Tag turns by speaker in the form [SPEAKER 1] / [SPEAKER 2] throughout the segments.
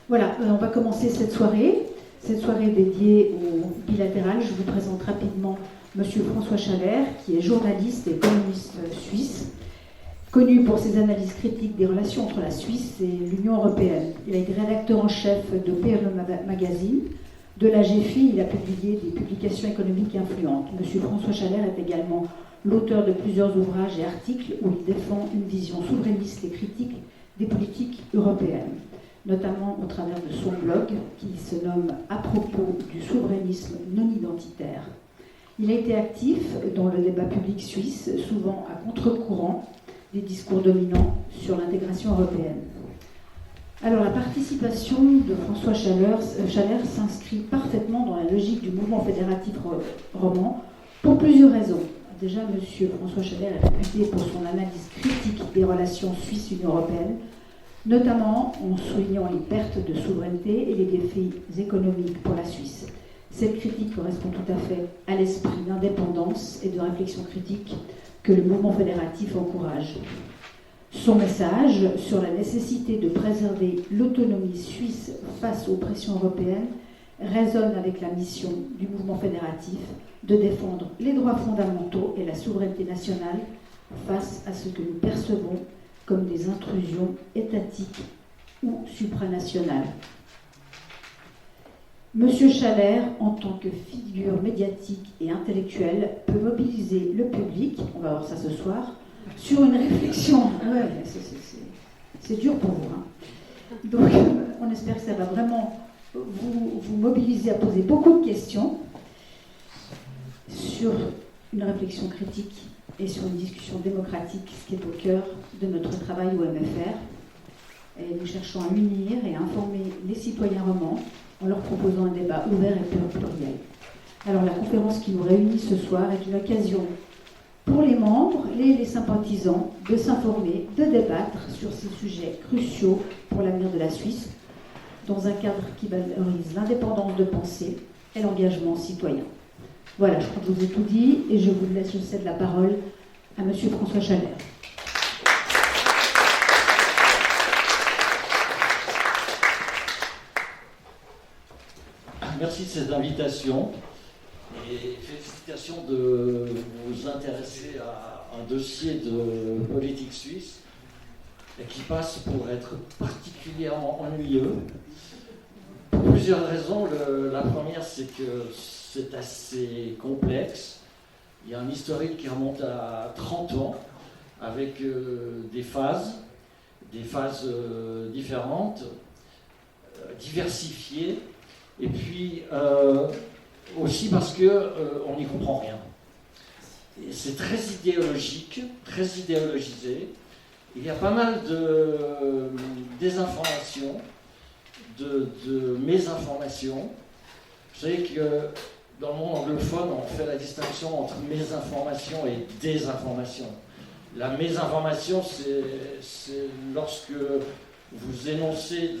[SPEAKER 1] Voilà, on va commencer cette soirée dédiée au bilatéral. Je vous présente rapidement Monsieur François Chalère, qui est journaliste et économiste suisse, connu pour ses analyses critiques des relations entre la Suisse et l'Union européenne. Il a été rédacteur en chef de PLE Magazine. De la GFI, il a publié des publications économiques influentes. Monsieur François Chalère est également l'auteur de plusieurs ouvrages et articles où il défend une vision souverainiste et critique des politiques européennes, notamment au travers de son blog qui se nomme « À propos du souverainisme non identitaire ». Il a été actif dans le débat public suisse, souvent à contre-courant des discours dominants sur l'intégration européenne. Alors, la participation de François Chalère s'inscrit parfaitement dans la logique du mouvement fédératif roman pour plusieurs raisons. Déjà, M. François Chalère est réputé pour son analyse critique des relations Suisse-Union européenne, notamment en soulignant les pertes de souveraineté et les défis économiques pour la Suisse. Cette critique correspond tout à fait à l'esprit d'indépendance et de réflexion critique que le mouvement fédératif encourage. Son message sur la nécessité de préserver l'autonomie suisse face aux pressions européennes résonne avec la mission du mouvement fédératif de défendre les droits fondamentaux et la souveraineté nationale face à ce que nous percevons comme des intrusions étatiques ou supranationales. Monsieur Chalère, en tant que figure médiatique et intellectuelle, peut mobiliser le public, on va voir ça ce soir, sur une réflexion. Ouais, c'est dur pour vous. Hein. Donc, on espère que ça va vraiment vous mobiliser à poser beaucoup de questions sur une réflexion critique et sur une discussion démocratique, ce qui est au cœur de notre travail au MFR. Et nous cherchons à unir et à informer les citoyens romans en leur proposant un débat ouvert et pluriel. Alors la conférence qui nous réunit ce soir est une occasion pour les membres et les sympathisants de s'informer, de débattre sur ces sujets cruciaux pour l'avenir de la Suisse, dans un cadre qui valorise l'indépendance de pensée et l'engagement citoyen. Voilà, je crois que je vous ai tout dit et je cède la parole à M. François Chalère.
[SPEAKER 2] Merci de cette invitation et félicitations de vous intéresser à un dossier de politique suisse qui passe pour être particulièrement ennuyeux. Pour plusieurs raisons. La première, c'est que c'est assez complexe. Il y a un historique qui remonte à 30 ans avec des phases différentes, diversifiées. Et puis aussi parce qu'on n'y comprend rien. Et c'est très idéologique, très idéologisé. Il y a pas mal de désinformation, de mésinformation. Vous savez que dans le monde anglophone, on fait la distinction entre mésinformation et désinformation. La mésinformation, c'est lorsque vous énoncez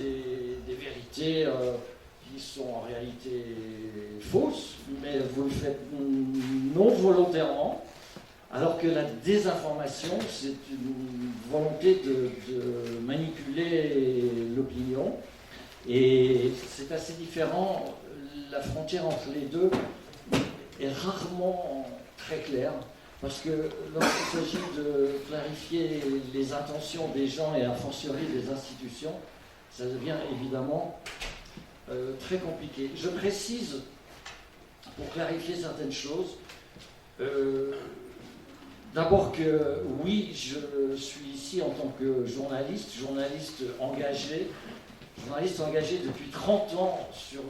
[SPEAKER 2] des vérités qui sont en réalité fausses, mais vous le faites non volontairement, alors que la désinformation, c'est une volonté de manipuler l'opinion, et c'est assez différent. La frontière entre les deux est rarement très claire, parce que lorsqu'il s'agit de clarifier les intentions des gens et a fortiori des institutions, ça devient évidemment très compliqué. Je précise, pour clarifier certaines choses, d'abord que oui, je suis ici en tant que journaliste engagé depuis 30 ans sur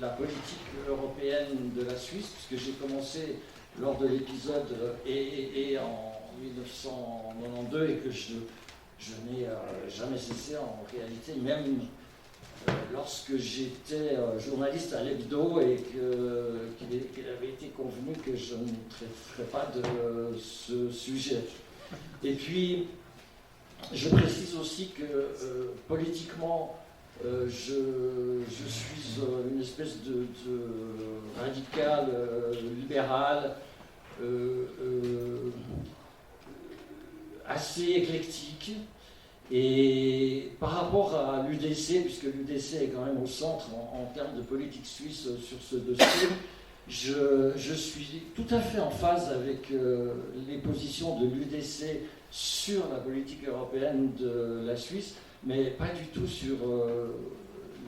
[SPEAKER 2] la politique européenne de la Suisse, puisque j'ai commencé lors de l'épisode et en 1992 et que je n'ai jamais cessé en réalité, même lorsque j'étais journaliste à l'Hebdo et qu'il avait été convenu que je ne traiterais pas de ce sujet. Et puis, je précise aussi que politiquement, je suis une espèce de radical, libéral, assez éclectique. Et par rapport à l'UDC, puisque l'UDC est quand même au centre en termes de politique suisse sur ce dossier, je suis tout à fait en phase avec les positions de l'UDC sur la politique européenne de la Suisse, mais pas du tout sur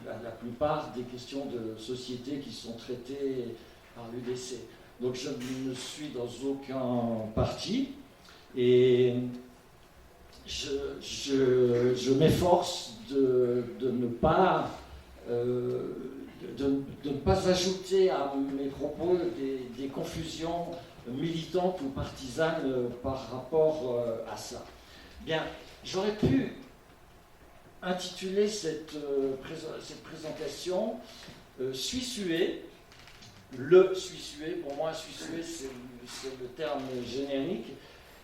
[SPEAKER 2] la plupart des questions de société qui sont traitées par l'UDC. Donc je ne suis dans aucun parti et je m'efforce de ne pas ajouter à mes propos des confusions militantes ou partisanes par rapport à ça. Bien, j'aurais pu intituler cette présentation Suissué. Le Suissué, pour moi, Suissué, c'est le terme générique,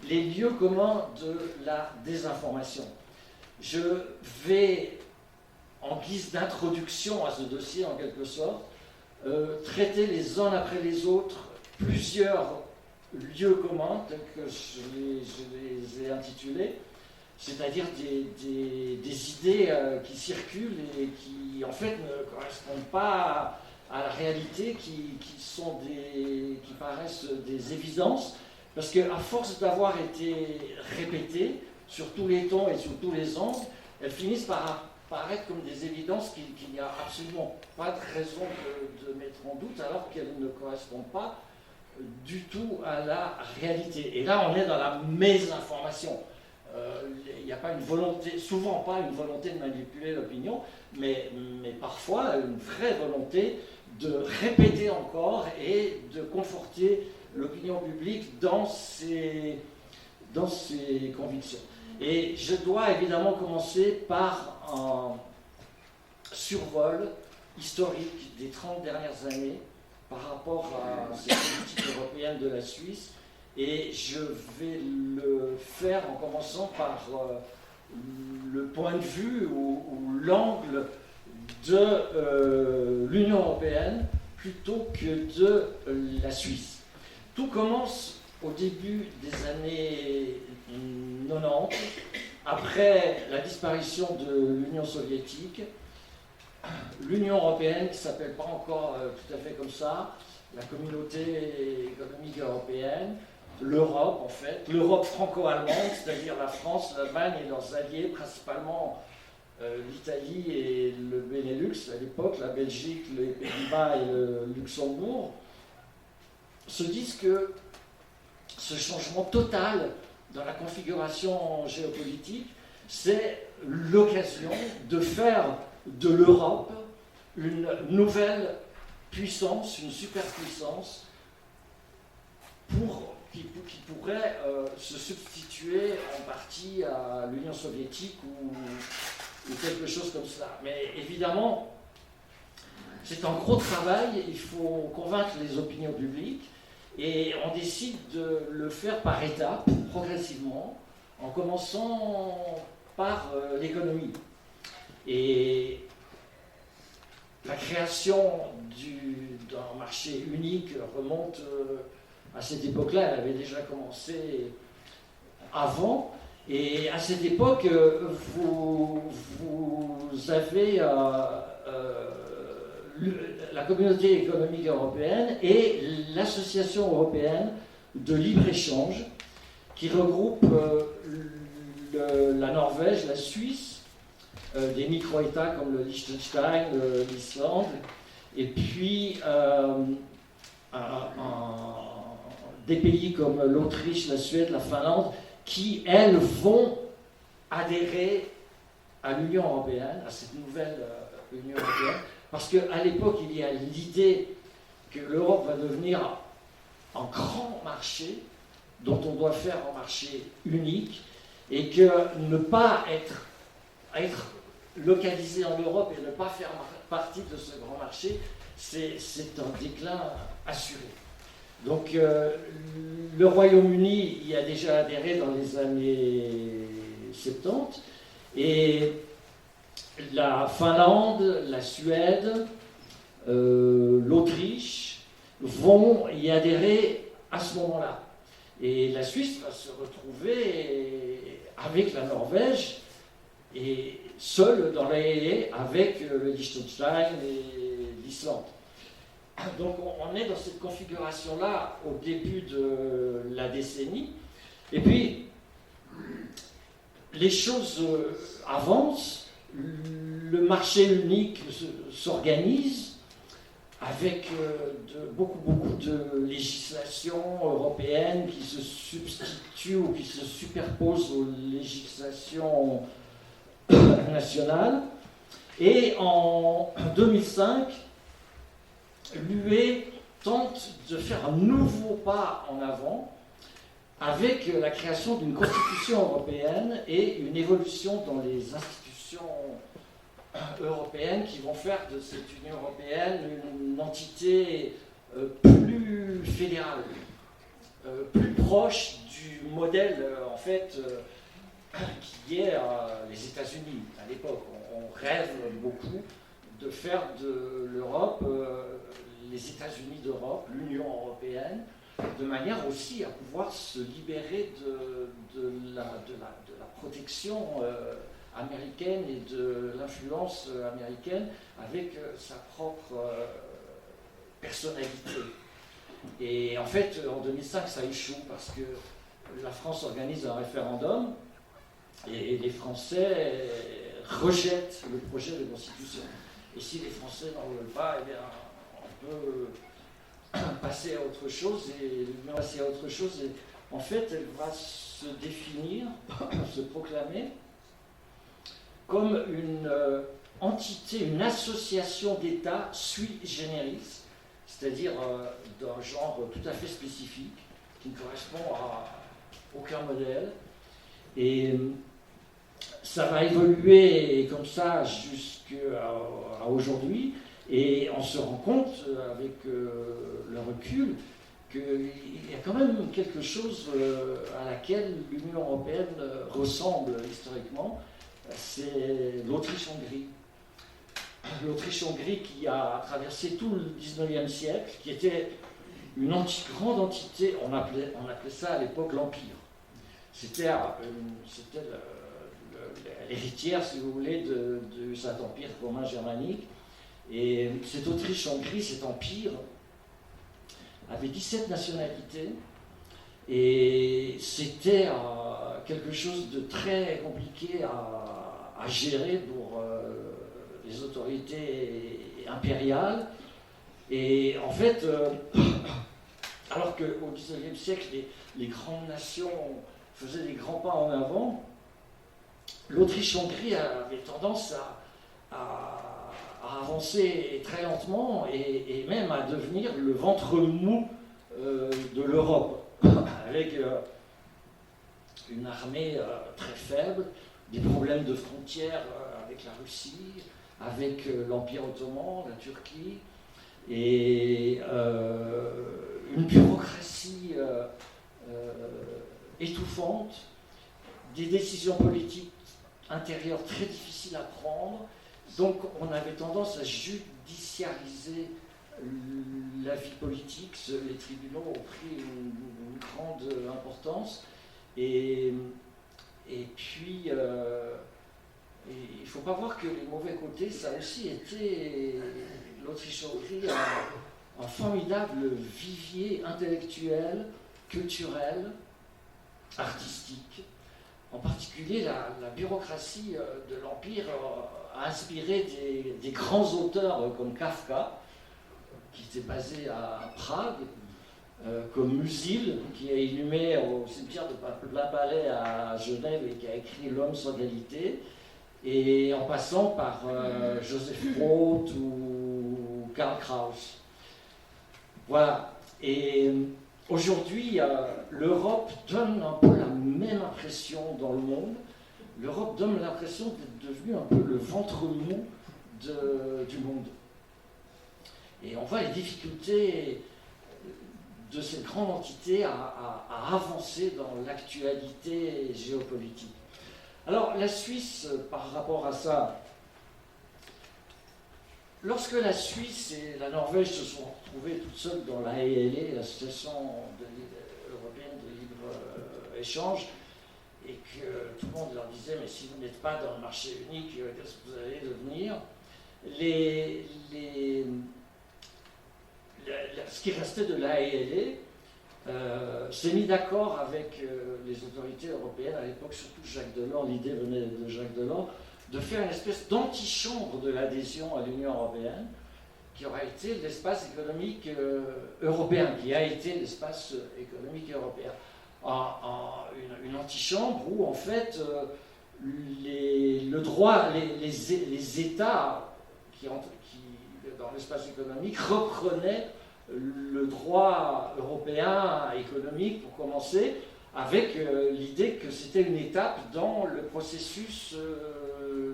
[SPEAKER 2] les lieux communs de la désinformation. Je vais, en guise d'introduction à ce dossier, en quelque sorte, traiter les uns après les autres plusieurs lieux communs, tels que je les ai intitulés, c'est-à-dire des idées qui circulent et qui, en fait, ne correspondent pas à la réalité, qui paraissent des évidences, parce qu'à force d'avoir été répétées sur tous les tons et sur tous les angles, elles finissent par apparaître comme des évidences qu'il n'y a absolument pas de raison de mettre en doute, alors qu'elles ne correspondent pas du tout à la réalité. Et là, on est dans la mésinformation. Il n'y a pas une volonté, souvent pas une volonté de manipuler l'opinion, mais parfois une vraie volonté de répéter encore et de conforter l'opinion publique dans ses convictions. Et je dois évidemment commencer par un survol historique des 30 dernières années par rapport à ces politiques européennes de la Suisse. Et je vais le faire en commençant par le point de vue ou l'angle de l'Union européenne plutôt que de la Suisse. Tout commence au début des années 90, après la disparition de l'Union soviétique. L'Union européenne, qui ne s'appelle pas encore tout à fait comme ça, la communauté économique européenne, l'Europe en fait, l'Europe franco-allemande, c'est-à-dire la France, l'Allemagne et leurs alliés, principalement l'Italie et le Benelux à l'époque, la Belgique, les Pays-Bas et le Luxembourg, se disent que ce changement total dans la configuration géopolitique, c'est l'occasion de faire de l'Europe une nouvelle puissance, une superpuissance qui pourrait se substituer en partie à l'Union soviétique ou quelque chose comme ça. Mais évidemment, c'est un gros travail, il faut convaincre les opinions publiques et on décide de le faire par étapes, progressivement, en commençant par l'économie. Et la création d'un marché unique remonte à cette époque-là, elle avait déjà commencé avant. Et à cette époque, vous avez la communauté économique européenne et l'association européenne de libre-échange qui regroupe la Norvège, la Suisse, des micro-États comme le Liechtenstein, l'Islande, et puis des pays comme l'Autriche, la Suède, la Finlande, qui, elles, vont adhérer à l'Union européenne, à cette nouvelle Union européenne, parce qu'à l'époque, il y a l'idée que l'Europe va devenir un grand marché dont on doit faire un marché unique, et que ne pas être localisé en Europe et ne pas faire partie de ce grand marché, c'est un déclin assuré. Donc le Royaume-Uni y a déjà adhéré dans les années 70 et la Finlande, la Suède, l'Autriche vont y adhérer à ce moment-là. Et la Suisse va se retrouver avec la Norvège et seul dans l'AEA avec le Liechtenstein et l'Islande. Donc on est dans cette configuration-là au début de la décennie. Et puis, les choses avancent, le marché unique s'organise avec beaucoup de législations européennes qui se substituent ou qui se superposent aux législations nationales. Et en 2005, l'UE tente de faire un nouveau pas en avant avec la création d'une constitution européenne et une évolution dans les institutions européennes qui vont faire de cette Union européenne une entité plus fédérale, plus proche du modèle en fait qui est les États-Unis à l'époque. On rêve beaucoup de faire de l'Europe les États-Unis d'Europe, l'Union européenne, de manière aussi à pouvoir se libérer de la protection américaine et de l'influence américaine avec sa propre personnalité. Et en fait, en 2005, ça échoue parce que la France organise un référendum et les Français rejettent le projet de constitution. Et si les Français n'en veulent pas, eh bien, on peut passer à autre chose et en fait, elle va se définir, se proclamer comme une entité, une association d'États sui generis, c'est-à-dire d'un genre tout à fait spécifique, qui ne correspond à aucun modèle. Et ça va évoluer comme ça jusqu'à aujourd'hui. Et on se rend compte, avec le recul, qu'il y a quand même quelque chose à laquelle l'Union européenne ressemble historiquement, c'est l'Autriche-Hongrie. L'Autriche-Hongrie qui a traversé tout le 19e siècle, qui était une grande entité, on appelait ça à l'époque l'Empire. C'était l'héritière, si vous voulez, de cet empire romain germanique. Et cette Autriche-Hongrie, cet empire, avait 17 nationalités et c'était quelque chose de très compliqué à gérer pour les autorités impériales. Et en fait, alors qu'au XIXe siècle, les grandes nations faisaient des grands pas en avant, l'Autriche-Hongrie avait tendance à avancer très lentement et même à devenir le ventre mou de l'Europe, avec une armée très faible, des problèmes de frontières avec la Russie, avec l'Empire ottoman, la Turquie, et une bureaucratie étouffante, des décisions politiques intérieures très difficiles à prendre. Donc on avait tendance à judiciariser la vie politique, les tribunaux ont pris une grande importance, et puis il ne faut pas voir que les mauvais côtés, ça a aussi été l'Autriche-Hongrie, un formidable vivier intellectuel, culturel, artistique. En particulier, la bureaucratie de l'Empire a inspiré des grands auteurs comme Kafka, qui était basé à Prague, comme Musil, qui est inhumé au cimetière de Plein Palais à Genève et qui a écrit L'homme sans égalité, et en passant par Joseph Prout ou Karl Kraus. Voilà. Et aujourd'hui, l'Europe donne un peu la même impression dans le monde. L'Europe donne l'impression d'être devenue un peu le ventre mou du monde. Et on voit les difficultés de cette grande entité à avancer dans l'actualité géopolitique. Alors, la Suisse, par rapport à ça, lorsque la Suisse et la Norvège se sont retrouvées toutes seules dans la l'AELE, l'Association européenne de libre-échange, et que tout le monde leur disait mais si vous n'êtes pas dans le marché unique, qu'est-ce que vous allez devenir? Ce qui restait de l'AELE s'est mis d'accord avec les autorités européennes, à l'époque surtout Jacques Delors, l'idée venait de Jacques Delors, de faire une espèce d'antichambre de l'adhésion à l'Union européenne, qui aura été l'espace économique européen, qui a été l'espace économique européen. Une antichambre où, en fait, le droit, les États qui dans l'espace économique reprenaient le droit européen économique, pour commencer, avec l'idée que c'était une étape dans le processus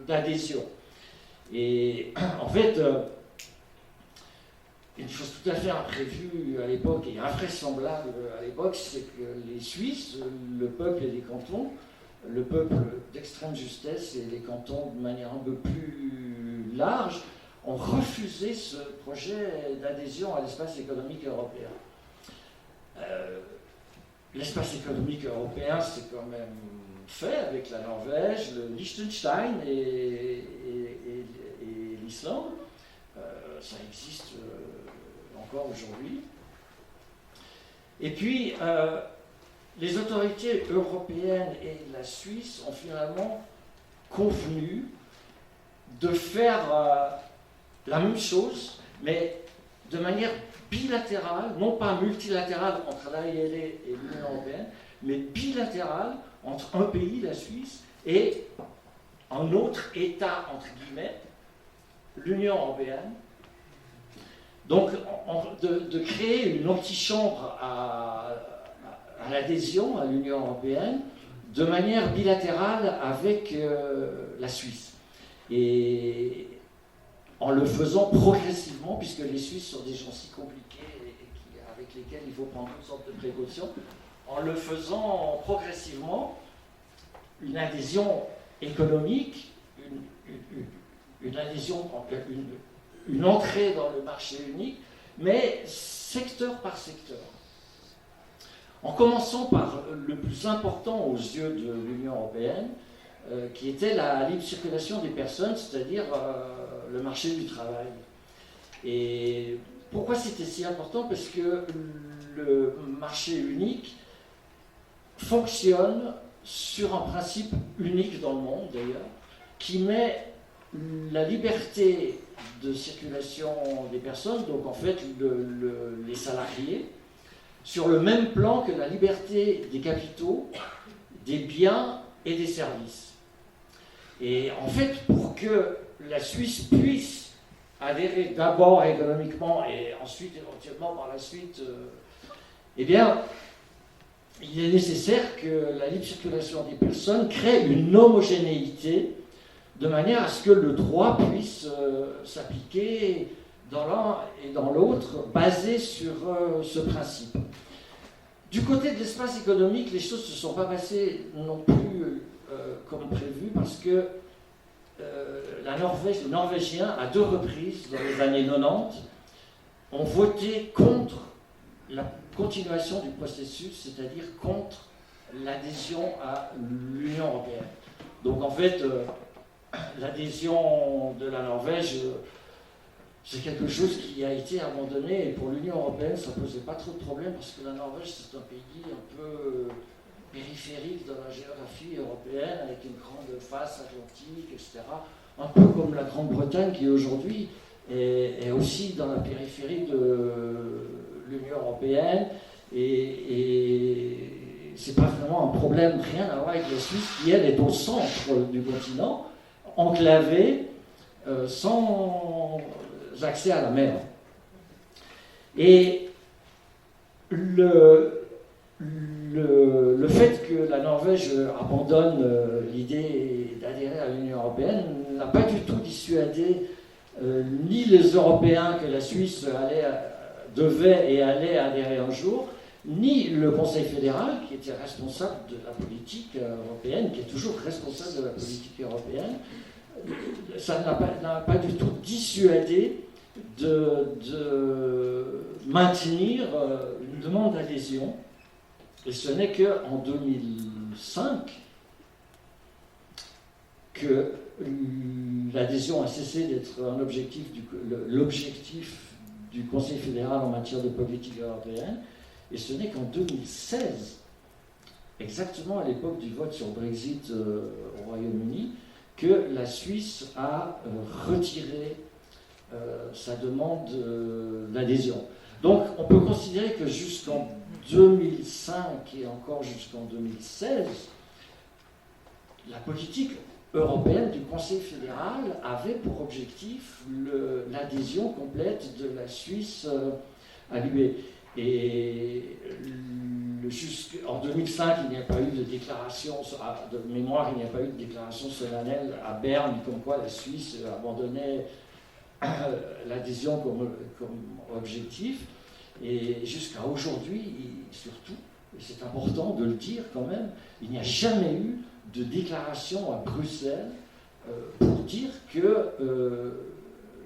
[SPEAKER 2] d'adhésion. Et en fait, une chose tout à fait imprévue à l'époque et invraisemblable à l'époque, c'est que les Suisses, le peuple et les cantons, le peuple d'extrême justesse et les cantons de manière un peu plus large, ont refusé ce projet d'adhésion à l'espace économique européen. L'espace économique européen, c'est quand même fait avec la Norvège, le Liechtenstein et l'Islande. Ça existe encore aujourd'hui. Et puis, les autorités européennes et la Suisse ont finalement convenu de faire la même chose, mais de manière bilatérale, non pas multilatérale entre l'AELE et l'Union européenne, mais bilatérale entre un pays, la Suisse, et un autre État, entre guillemets, l'Union européenne. Donc, de créer une antichambre à l'adhésion à l'Union européenne de manière bilatérale avec la Suisse. Et en le faisant progressivement, puisque les Suisses sont des gens si compliqués et avec lesquels il faut prendre toutes sortes de précautions, en le faisant progressivement, une adhésion économique, une adhésion, une entrée dans le marché unique, mais secteur par secteur. En commençant par le plus important aux yeux de l'Union européenne, qui était la libre circulation des personnes, c'est-à-dire le marché du travail. Et pourquoi c'était si important? Parce que le marché unique fonctionne sur un principe unique dans le monde, d'ailleurs, qui met la liberté de circulation des personnes, donc en fait les salariés, sur le même plan que la liberté des capitaux, des biens et des services. Et en fait, pour que la Suisse puisse adhérer d'abord économiquement et ensuite éventuellement par la suite, eh bien, il est nécessaire que la libre circulation des personnes crée une homogénéité de manière à ce que le droit puisse s'appliquer dans l'un et dans l'autre, basé sur ce principe. Du côté de l'espace économique, les choses ne se sont pas passées non plus comme prévu, parce que la Norvège, les Norvégiens, à 2 reprises dans les années 90, ont voté contre la continuation du processus, c'est-à-dire contre l'adhésion à l'Union européenne. Donc en fait, l'adhésion de la Norvège, c'est quelque chose qui a été abandonné, et pour l'Union européenne, ça ne posait pas trop de problèmes, parce que la Norvège, c'est un pays un peu périphérique dans la géographie européenne, avec une grande face atlantique, etc. Un peu comme la Grande-Bretagne, qui aujourd'hui est aussi dans la périphérie de l'Union européenne, et c'est pas vraiment un problème, rien à voir avec la Suisse, qui elle est au centre du continent, enclavée, sans accès à la mer. Et le fait que la Norvège abandonne l'idée d'adhérer à l'Union européenne n'a pas du tout dissuadé ni les Européens que la Suisse devait et allait adhérer un jour, ni le Conseil fédéral, qui était responsable de la politique européenne, qui est toujours responsable de la politique européenne. Ça n'a pas du tout dissuadé de maintenir une demande d'adhésion. Et ce n'est qu'en 2005 que l'adhésion a cessé d'être un objectif l'objectif du Conseil fédéral en matière de politique européenne, et ce n'est qu'en 2016, exactement à l'époque du vote sur Brexit au Royaume-Uni, que la Suisse a retiré sa demande d'adhésion. Donc on peut considérer que jusqu'en 2005 et encore jusqu'en 2016, la politique européenne du Conseil fédéral avait pour objectif l'adhésion complète de la Suisse à l'UE. Et en 2005, il n'y a pas eu de déclaration, de mémoire, il n'y a pas eu de déclaration solennelle à Berne comme quoi la Suisse abandonnait l'adhésion comme objectif. Et jusqu'à aujourd'hui, surtout, et c'est important de le dire quand même, il n'y a jamais eu de déclaration à Bruxelles pour dire que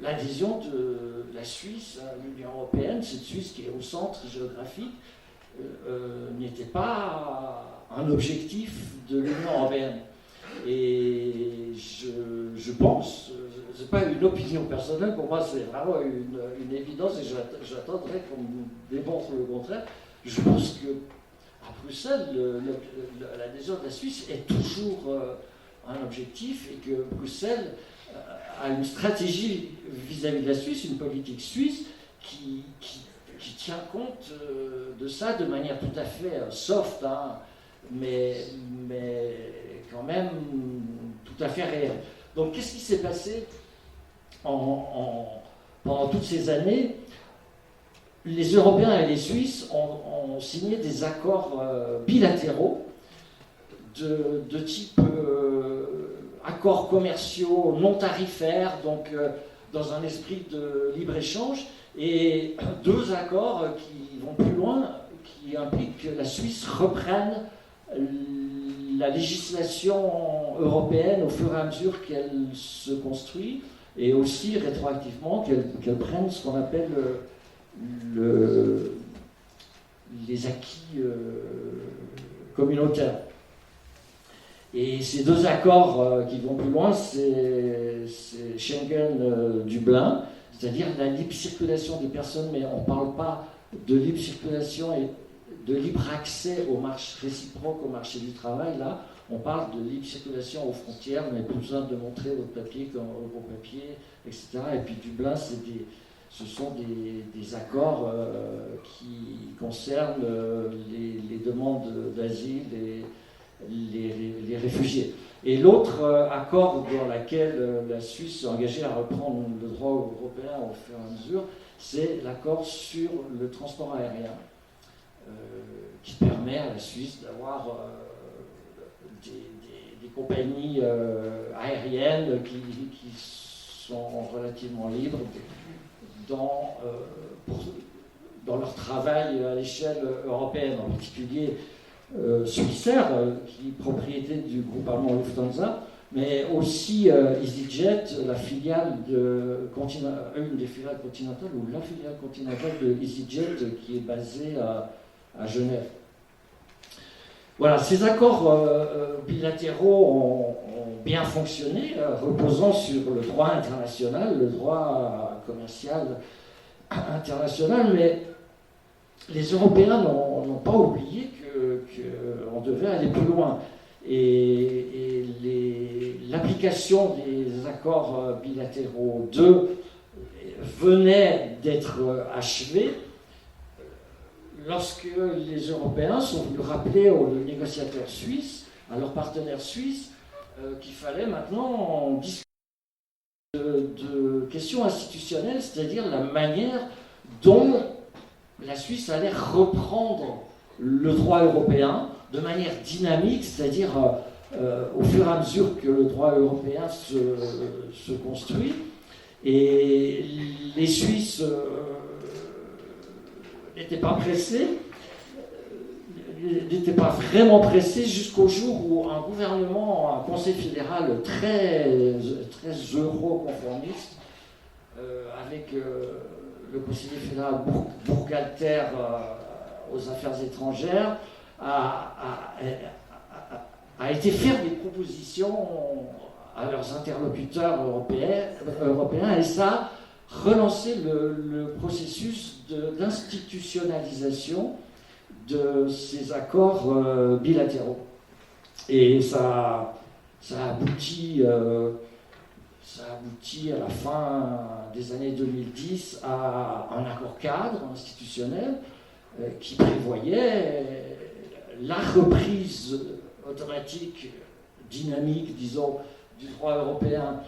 [SPEAKER 2] l'adhésion de la Suisse à l'Union européenne, cette Suisse qui est au centre géographique, n'était pas un objectif de l'Union européenne. Et je pense, ce n'est pas une opinion personnelle, pour moi c'est vraiment une évidence et j'attendrai qu'on me démontre le contraire. Je pense que à Bruxelles, l'adhésion de la Suisse est toujours un objectif et que Bruxelles a une stratégie vis-à-vis de la Suisse, une politique suisse qui tient compte de ça de manière tout à fait soft, hein, mais quand même tout à fait réelle. Donc qu'est-ce qui s'est passé pendant toutes ces années? Les Européens et les Suisses ont signé des accords bilatéraux de type accords commerciaux non tarifaires, donc dans un esprit de libre-échange, et deux accords qui vont plus loin, qui impliquent que la Suisse reprenne la législation européenne au fur et à mesure qu'elle se construit, et aussi rétroactivement qu'elle prenne ce qu'on appelle les acquis communautaires. Et ces deux accords qui vont plus loin, c'est Schengen-Dublin, c'est-à-dire la libre circulation des personnes, mais on ne parle pas de libre circulation et de libre accès au marché réciproque au marché du travail. Là, on parle de libre circulation aux frontières, on n'a plus besoin de montrer votre papier comme vos papiers, etc. Et puis Dublin, ce sont des accords qui concernent les demandes d'asile et les réfugiés. Et l'autre accord dans lequel la Suisse s'est engagée à reprendre le droit européen au fur et à mesure, c'est l'accord sur le transport aérien, qui permet à la Suisse d'avoir des compagnies aériennes qui sont relativement libres dans leur travail à l'échelle européenne, en particulier Swissair, qui est propriété du groupe allemand Lufthansa, mais aussi EasyJet, la filiale une des filiales continentales, ou la filiale continentale de EasyJet qui est basée à Genève. Voilà, ces accords bilatéraux ont bien fonctionné, reposant sur le droit international, le droit commercial international, mais les Européens n'ont pas oublié qu'on devait aller plus loin. Et l'application des accords bilatéraux 2 venait d'être achevée lorsque les Européens sont venus rappeler aux négociateurs suisses, à leurs partenaires suisses, qu'il fallait maintenant discuter de questions institutionnelles, c'est-à-dire la manière dont la Suisse allait reprendre le droit européen de manière dynamique, c'est-à-dire au fur et à mesure que le droit européen se construit. Et les Suisses n'étaient pas pressés, n'étaient pas vraiment pressés jusqu'au jour où un gouvernement, un conseil fédéral très euro-conformiste, avec le conseiller fédéral Burkhalter aux affaires étrangères, a été faire des propositions à leurs interlocuteurs européens, et ça a relancé le processus d'institutionnalisation de ces accords bilatéraux. Et ça aboutit à la fin des années 2010 à un accord cadre institutionnel qui prévoyait la reprise automatique, dynamique, disons, du droit européen,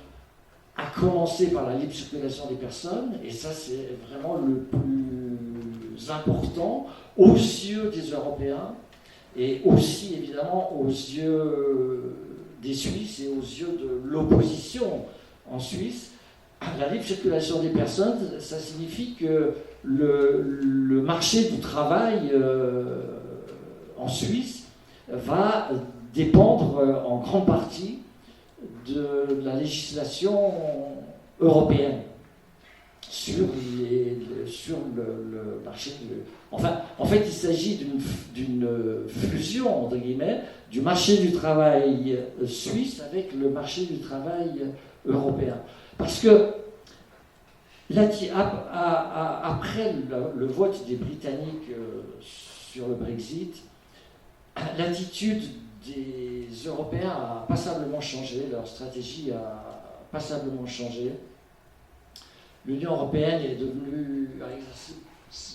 [SPEAKER 2] à commencer par la libre circulation des personnes, et ça c'est vraiment le plus important aux yeux des Européens, et aussi évidemment aux yeux des Suisses et aux yeux de l'opposition en Suisse. La libre circulation des personnes, ça signifie que le marché du travail en Suisse va dépendre en grande partie de la législation européenne sur le marché. Enfin, en fait, il s'agit d'une fusion, entre guillemets, du marché du travail suisse avec le marché du travail européen. Parce que après le vote des Britanniques sur le Brexit, l'attitude des Européens a passablement changé, leur stratégie a passablement changé. L'Union européenne a exercé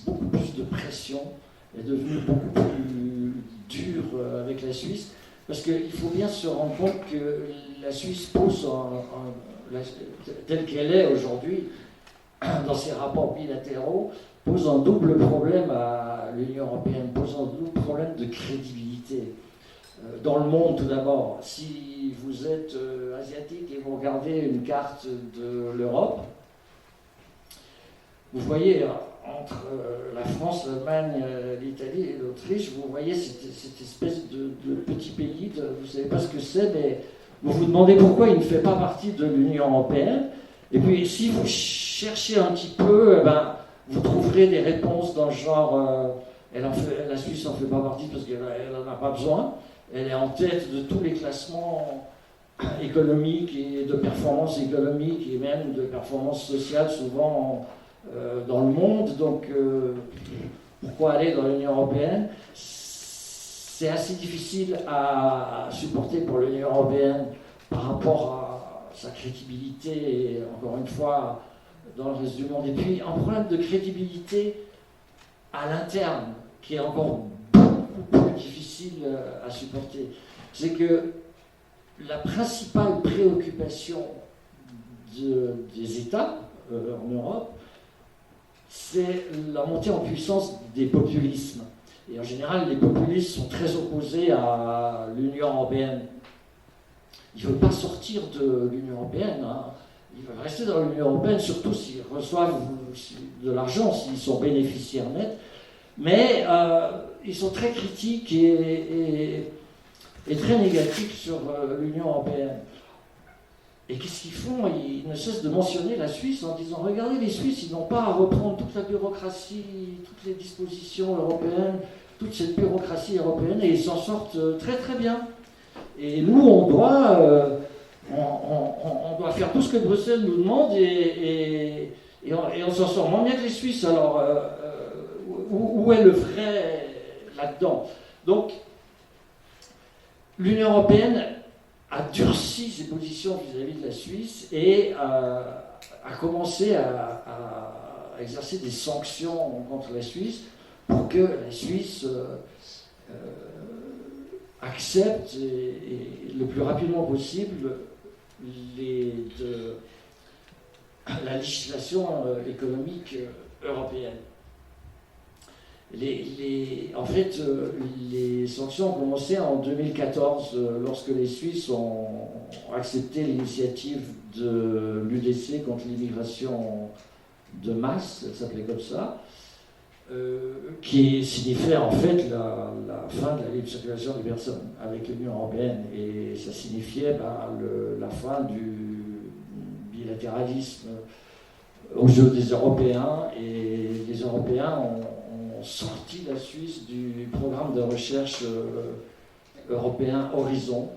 [SPEAKER 2] beaucoup plus de pression, est devenue beaucoup plus dure avec la Suisse, parce qu'il faut bien se rendre compte que la Suisse pose, telle qu'elle est aujourd'hui, dans ses rapports bilatéraux, pose un double problème à l'Union européenne, pose un double problème de crédibilité. Dans le monde, tout d'abord, si vous êtes asiatique et vous regardez une carte de l'Europe, vous voyez entre la France, l'Allemagne, l'Italie et l'Autriche, vous voyez cette espèce de petit pays, vous ne savez pas ce que c'est, mais vous vous demandez pourquoi il ne fait pas partie de l'Union européenne. Et puis si vous cherchez un petit peu, vous trouverez des réponses dans le genre la Suisse n'en fait pas partie parce qu'elle n'en a pas besoin. Elle est en tête de tous les classements économiques et de performance économique et même de performance sociale souvent dans le monde. Donc pourquoi aller dans l'Union européenne? C'est assez difficile à supporter pour l'Union européenne par rapport à sa crédibilité et encore une fois dans le reste du monde. Et puis un problème de crédibilité à l'interne qui est encore beaucoup plus difficile à supporter. C'est que la principale préoccupation des États en Europe, c'est la montée en puissance des populismes. Et en général, les populistes sont très opposés à l'Union européenne. Ils ne veulent pas sortir de l'Union européenne. Ils veulent rester dans l'Union européenne, surtout s'ils reçoivent de l'argent, s'ils sont bénéficiaires nets. Mais ils sont très critiques et très négatifs sur l'Union européenne. Et qu'est-ce qu'ils font? Ils ne cessent de mentionner la Suisse en disant « Regardez, les Suisses, ils n'ont pas à reprendre toute la bureaucratie, toutes les dispositions européennes, toute cette bureaucratie européenne, et ils s'en sortent très très bien. Et nous, on doit faire tout ce que Bruxelles nous demande, et on s'en sort moins bien que les Suisses. Alors, où est le vrai là-dedans? Donc, l'Union européenne a durci ses positions vis-à-vis de la Suisse et a commencé à exercer des sanctions contre la Suisse pour que la Suisse accepte et le plus rapidement possible la législation économique européenne. En fait, les sanctions ont commencé en 2014, lorsque les Suisses ont accepté l'initiative de l'UDC contre l'immigration de masse, elle s'appelait comme ça, qui signifiait en fait la fin de la libre circulation des personnes avec l'Union européenne. Et ça signifiait la fin du bilatéralisme aux yeux des Européens. Et les Européens ont sorti la Suisse du programme de recherche européen Horizon,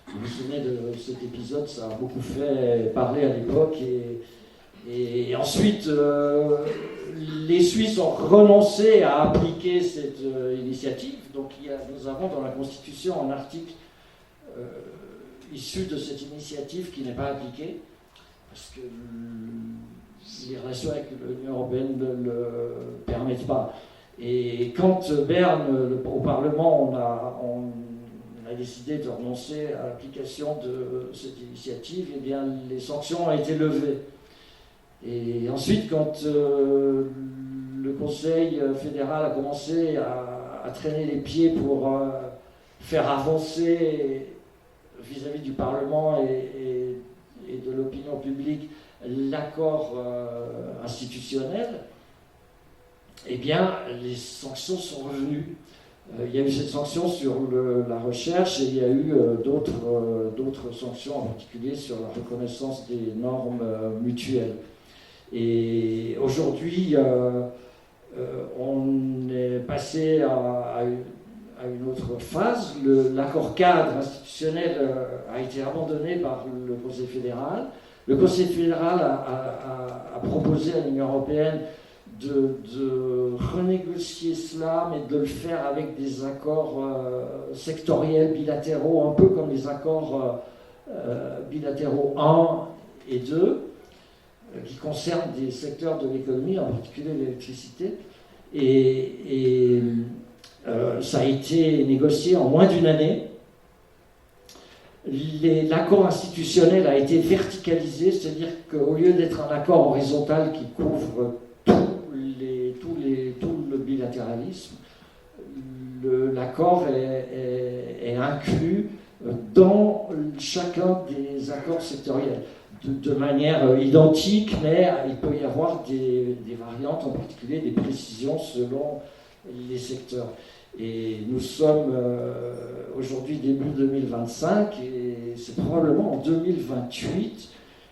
[SPEAKER 2] Vous vous souvenez de cet épisode, ça a beaucoup fait parler à l'époque. Et ensuite, les Suisses ont renoncé à appliquer cette initiative. Donc nous avons dans la Constitution un article issu de cette initiative qui n'est pas appliqué, parce que les relations avec l'Union européenne ne le permettent pas. Et quand Berne, au Parlement, on a décidé de renoncer à l'application de cette initiative, eh bien, les sanctions ont été levées. Et ensuite, quand le Conseil fédéral a commencé à traîner les pieds pour faire avancer vis-à-vis du Parlement et de l'opinion publique l'accord institutionnel, eh bien, les sanctions sont revenues. Il y a eu cette sanction sur la recherche et il y a eu d'autres sanctions, en particulier sur la reconnaissance des normes mutuelles. Et aujourd'hui, on est passé à une autre phase. L'accord cadre institutionnel a été abandonné par le Conseil fédéral. Le Conseil fédéral a proposé à l'Union européenne de renégocier cela, mais de le faire avec des accords sectoriels, bilatéraux, un peu comme les accords bilatéraux 1 et 2, qui concernent des secteurs de l'économie, en particulier l'électricité. Et ça a été négocié en moins d'une année. L'accord institutionnel a été verticalisé, c'est-à-dire qu'au lieu d'être un accord horizontal qui couvre tout le bilatéralisme, l'accord est inclus dans chacun des accords sectoriels de manière identique, mais il peut y avoir des variantes, en particulier des précisions selon les secteurs. Et nous sommes aujourd'hui début 2025 et c'est probablement en 2028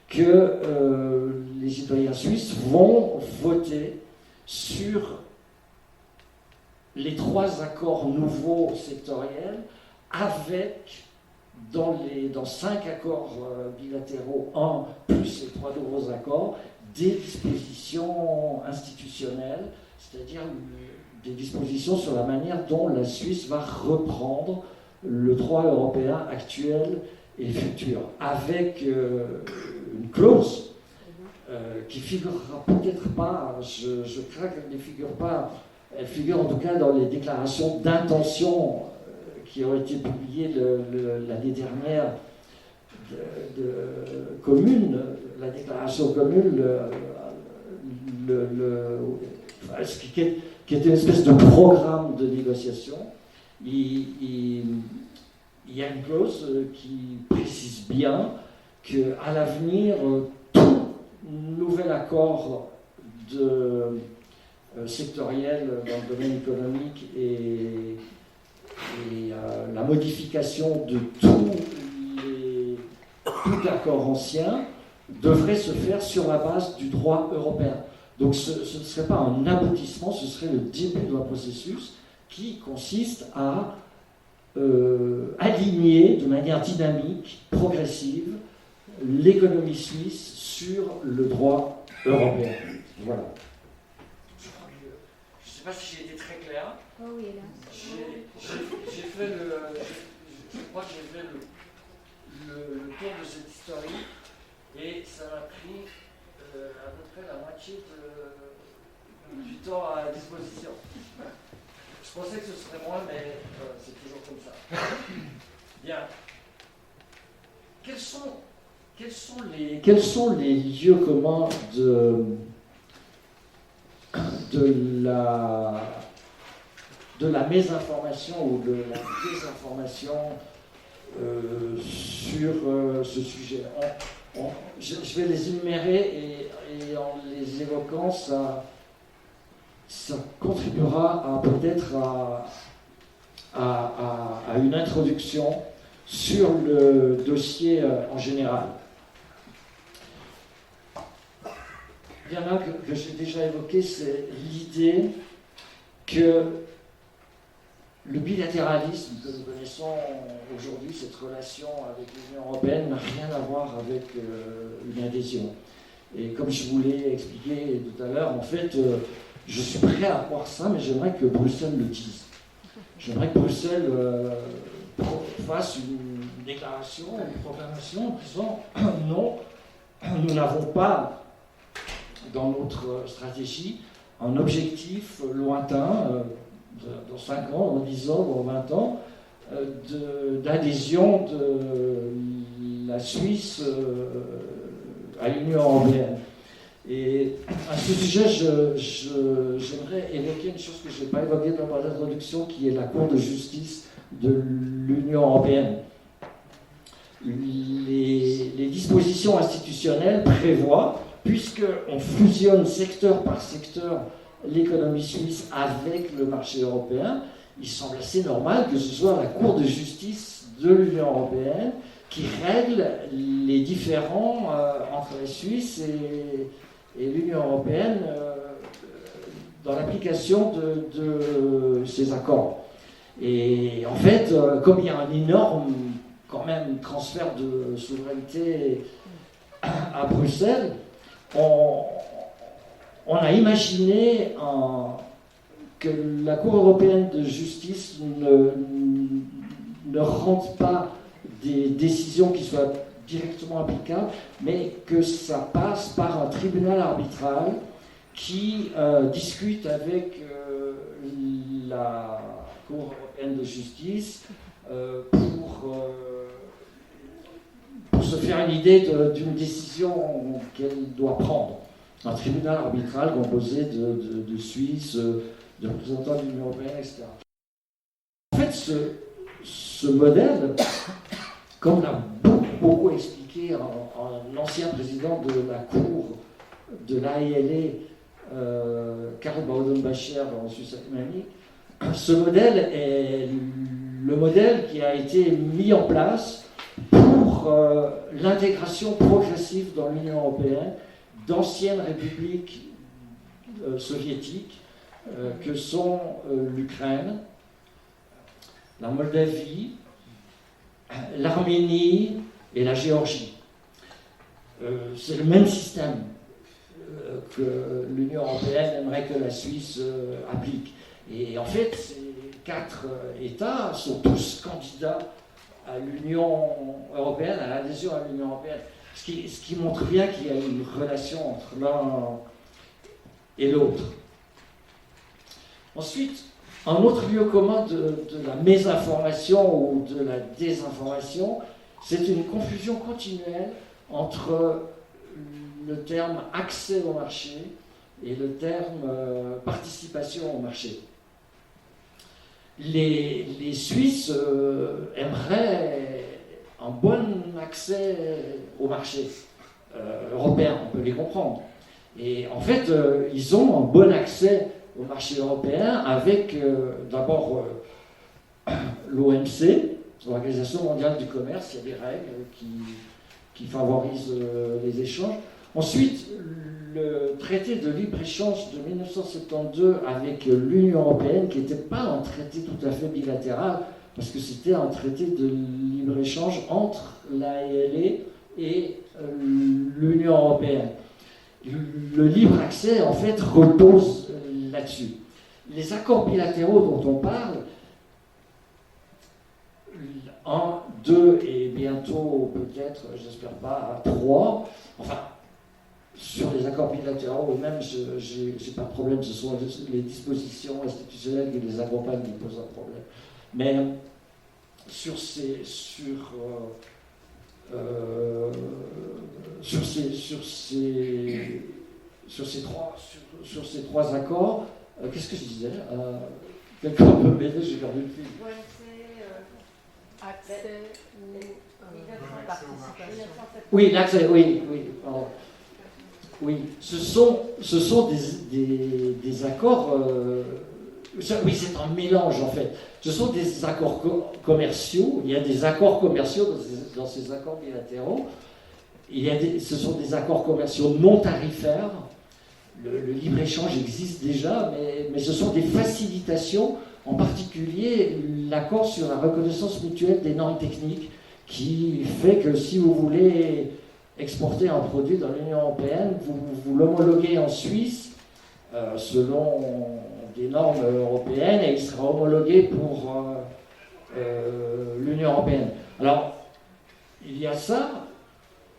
[SPEAKER 2] que les citoyens suisses vont voter sur les 3 accords nouveaux sectoriels avec, dans 5 accords bilatéraux, 1 plus les 3 nouveaux accords, des dispositions institutionnelles, c'est-à-dire des dispositions sur la manière dont la Suisse va reprendre le droit européen actuel et futur, avec une clause qui figurera peut-être pas, je crains qu'elle ne figure pas, elle figure en tout cas dans les déclarations d'intention qui ont été publiées l'année dernière de commune, la déclaration commune, qui était une espèce de programme de négociation. Il y a une clause qui précise bien qu'à l'avenir, tout nouvel accord sectoriel dans le domaine économique et la modification de tout accord ancien devrait se faire sur la base du droit européen. Donc ce ne serait pas un aboutissement, ce serait le début d'un processus qui consiste à aligner de manière dynamique, progressive, l'économie suisse sur le droit européen. Voilà. Je ne sais pas si j'ai été très clair.
[SPEAKER 3] Oh oui, là.
[SPEAKER 2] J'ai fait je crois que j'ai fait le tour de cette historique et ça m'a pris à peu près la moitié du temps à disposition. Je pensais que ce serait moins, mais c'est toujours comme ça. Bien. Quels sont les lieux communs de la mésinformation ou de la désinformation sur ce sujet? Je vais les énumérer et en les évoquant, ça contribuera peut-être à une introduction sur le dossier en général. Il y en a que j'ai déjà évoqué, c'est l'idée que Le bilatéralisme que nous connaissons aujourd'hui, cette relation avec l'Union européenne, n'a rien à voir avec une adhésion. Et comme je vous l'ai expliqué tout à l'heure, en fait, je suis prêt à croire ça, mais j'aimerais que Bruxelles le dise. J'aimerais que Bruxelles fasse une déclaration, une proclamation en disant non, nous n'avons pas dans notre stratégie un objectif lointain, dans 5 ans, dans 10 ans, dans 20 ans, d'adhésion de la Suisse à l'Union européenne. Et à ce sujet, j'aimerais évoquer une chose que je n'ai pas évoquée dans mon introduction, qui est la Cour de justice de l'Union européenne. Les dispositions institutionnelles prévoient, puisqu'on fusionne secteur par secteur l'économie suisse avec le marché européen, il semble assez normal que ce soit la Cour de justice de l'Union européenne qui règle les différends entre les Suisses et l'Union européenne dans l'application de ces accords. Et en fait, comme il y a un énorme quand même transfert de souveraineté à Bruxelles, on a imaginé que la Cour européenne de justice ne rende pas des décisions qui soient directement applicables, mais que ça passe par un tribunal arbitral qui discute avec la Cour européenne de justice pour se faire une idée d'une décision qu'elle doit prendre. Un tribunal arbitral composé de Suisses, de représentants de l'Union européenne, etc. En fait, ce modèle, comme l'a beaucoup expliqué un ancien président de la Cour de l'AELE, Karl Baudenbacher en Suisse alémanique, ce modèle est le modèle qui a été mis en place pour l'intégration progressive dans l'Union européenne d'anciennes républiques soviétiques que sont l'Ukraine, la Moldavie, l'Arménie et la Géorgie. C'est le même système que l'Union européenne aimerait que la Suisse applique. Et en fait, ces 4 États sont tous candidats à l'Union européenne, à l'adhésion à l'Union européenne. Ce qui montre bien qu'il y a une relation entre l'un et l'autre. Ensuite, un autre lieu commun de la mésinformation ou de la désinformation, c'est une confusion continuelle entre le terme accès au marché et le terme participation au marché. Les Suisses aimeraient un bon accès au marché européen, on peut les comprendre. Et en fait, ils ont un bon accès au marché européen avec d'abord l'OMC, l'Organisation mondiale du commerce. Il y a des règles qui favorisent les échanges. Ensuite, le traité de libre-échange de 1972 avec l'Union européenne, qui n'était pas un traité tout à fait bilatéral, parce que c'était un traité de libre-échange entre l'AELE et l'Union européenne. Le libre accès, en fait, repose là-dessus. Les accords bilatéraux dont on parle, 1, 2 et bientôt peut-être, j'espère pas, 3, enfin, sur les accords bilatéraux, même j'ai pas de problème, ce sont les dispositions institutionnelles qui les accompagnent qui posent un problème. Mais sur ces trois accords, qu'est-ce que je disais quelqu'un peut m'aider, j'ai perdu le fil.
[SPEAKER 3] Accès ou participation.
[SPEAKER 2] Oui, l'accès, oui. Pardon. Oui, ce sont des accords. Oui, c'est un mélange en fait. Ce sont des accords commerciaux. Il y a des accords commerciaux dans ces accords bilatéraux. Ce sont des accords commerciaux non tarifaires. Le libre-échange existe déjà, mais ce sont des facilitations en particulier l'accord sur la reconnaissance mutuelle des normes techniques, qui fait que si vous voulez exporter un produit dans l'Union européenne, vous l'homologuez en Suisse selon des normes européennes et il sera homologué pour l'Union européenne. Alors, il y a ça,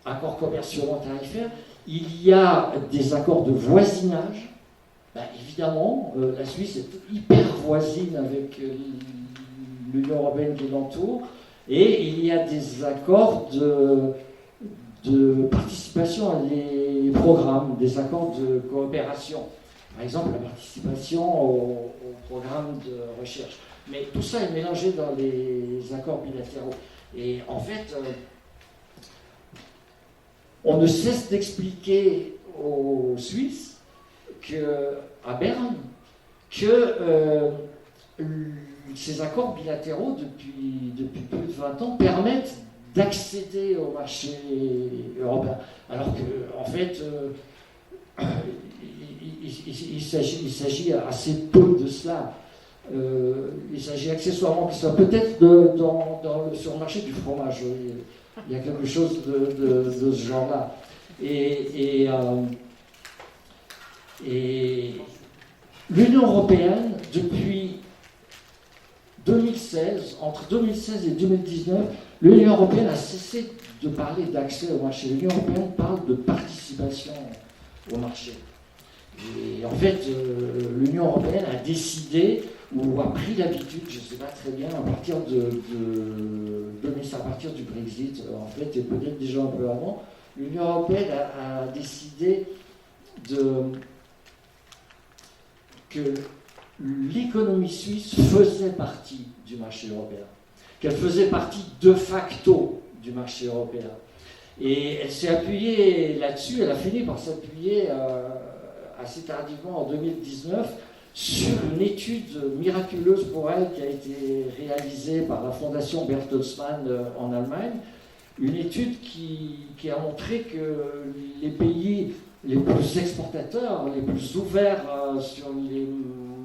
[SPEAKER 2] accords commerciaux non tarifaires, il y a des accords de voisinage. Ben, évidemment, la Suisse est hyper voisine avec l'Union européenne qui l'entoure, et il y a des accords de participation à des programmes, des accords de coopération. Par exemple, la participation au programme de recherche. Mais tout ça est mélangé dans les accords bilatéraux. Et en fait, on ne cesse d'expliquer aux Suisses à Berne que ces accords bilatéraux, depuis plus de 20 ans, permettent d'accéder au marché européen. Alors qu'en fait, il s'agit assez peu de cela. Il s'agit accessoirement que ça peut-être sur le marché du fromage. Il y a quelque chose de ce genre-là. Et l'Union européenne, depuis 2016, entre 2016 et 2019, l'Union européenne a cessé de parler d'accès au marché. L'Union européenne parle de participation au marché. Et en fait, l'Union européenne a décidé, ou a pris l'habitude, je ne sais pas très bien, à partir à partir du Brexit, en fait, et peut-être déjà un peu avant, l'Union européenne a décidé que l'économie suisse faisait partie du marché européen, qu'elle faisait partie de facto du marché européen. Et elle s'est appuyée là-dessus, elle a fini par s'appuyer assez tardivement en 2019 sur une étude miraculeuse pour elle qui a été réalisée par la fondation Bertelsmann en Allemagne, une étude qui a montré que les pays les plus exportateurs, les plus ouverts sur les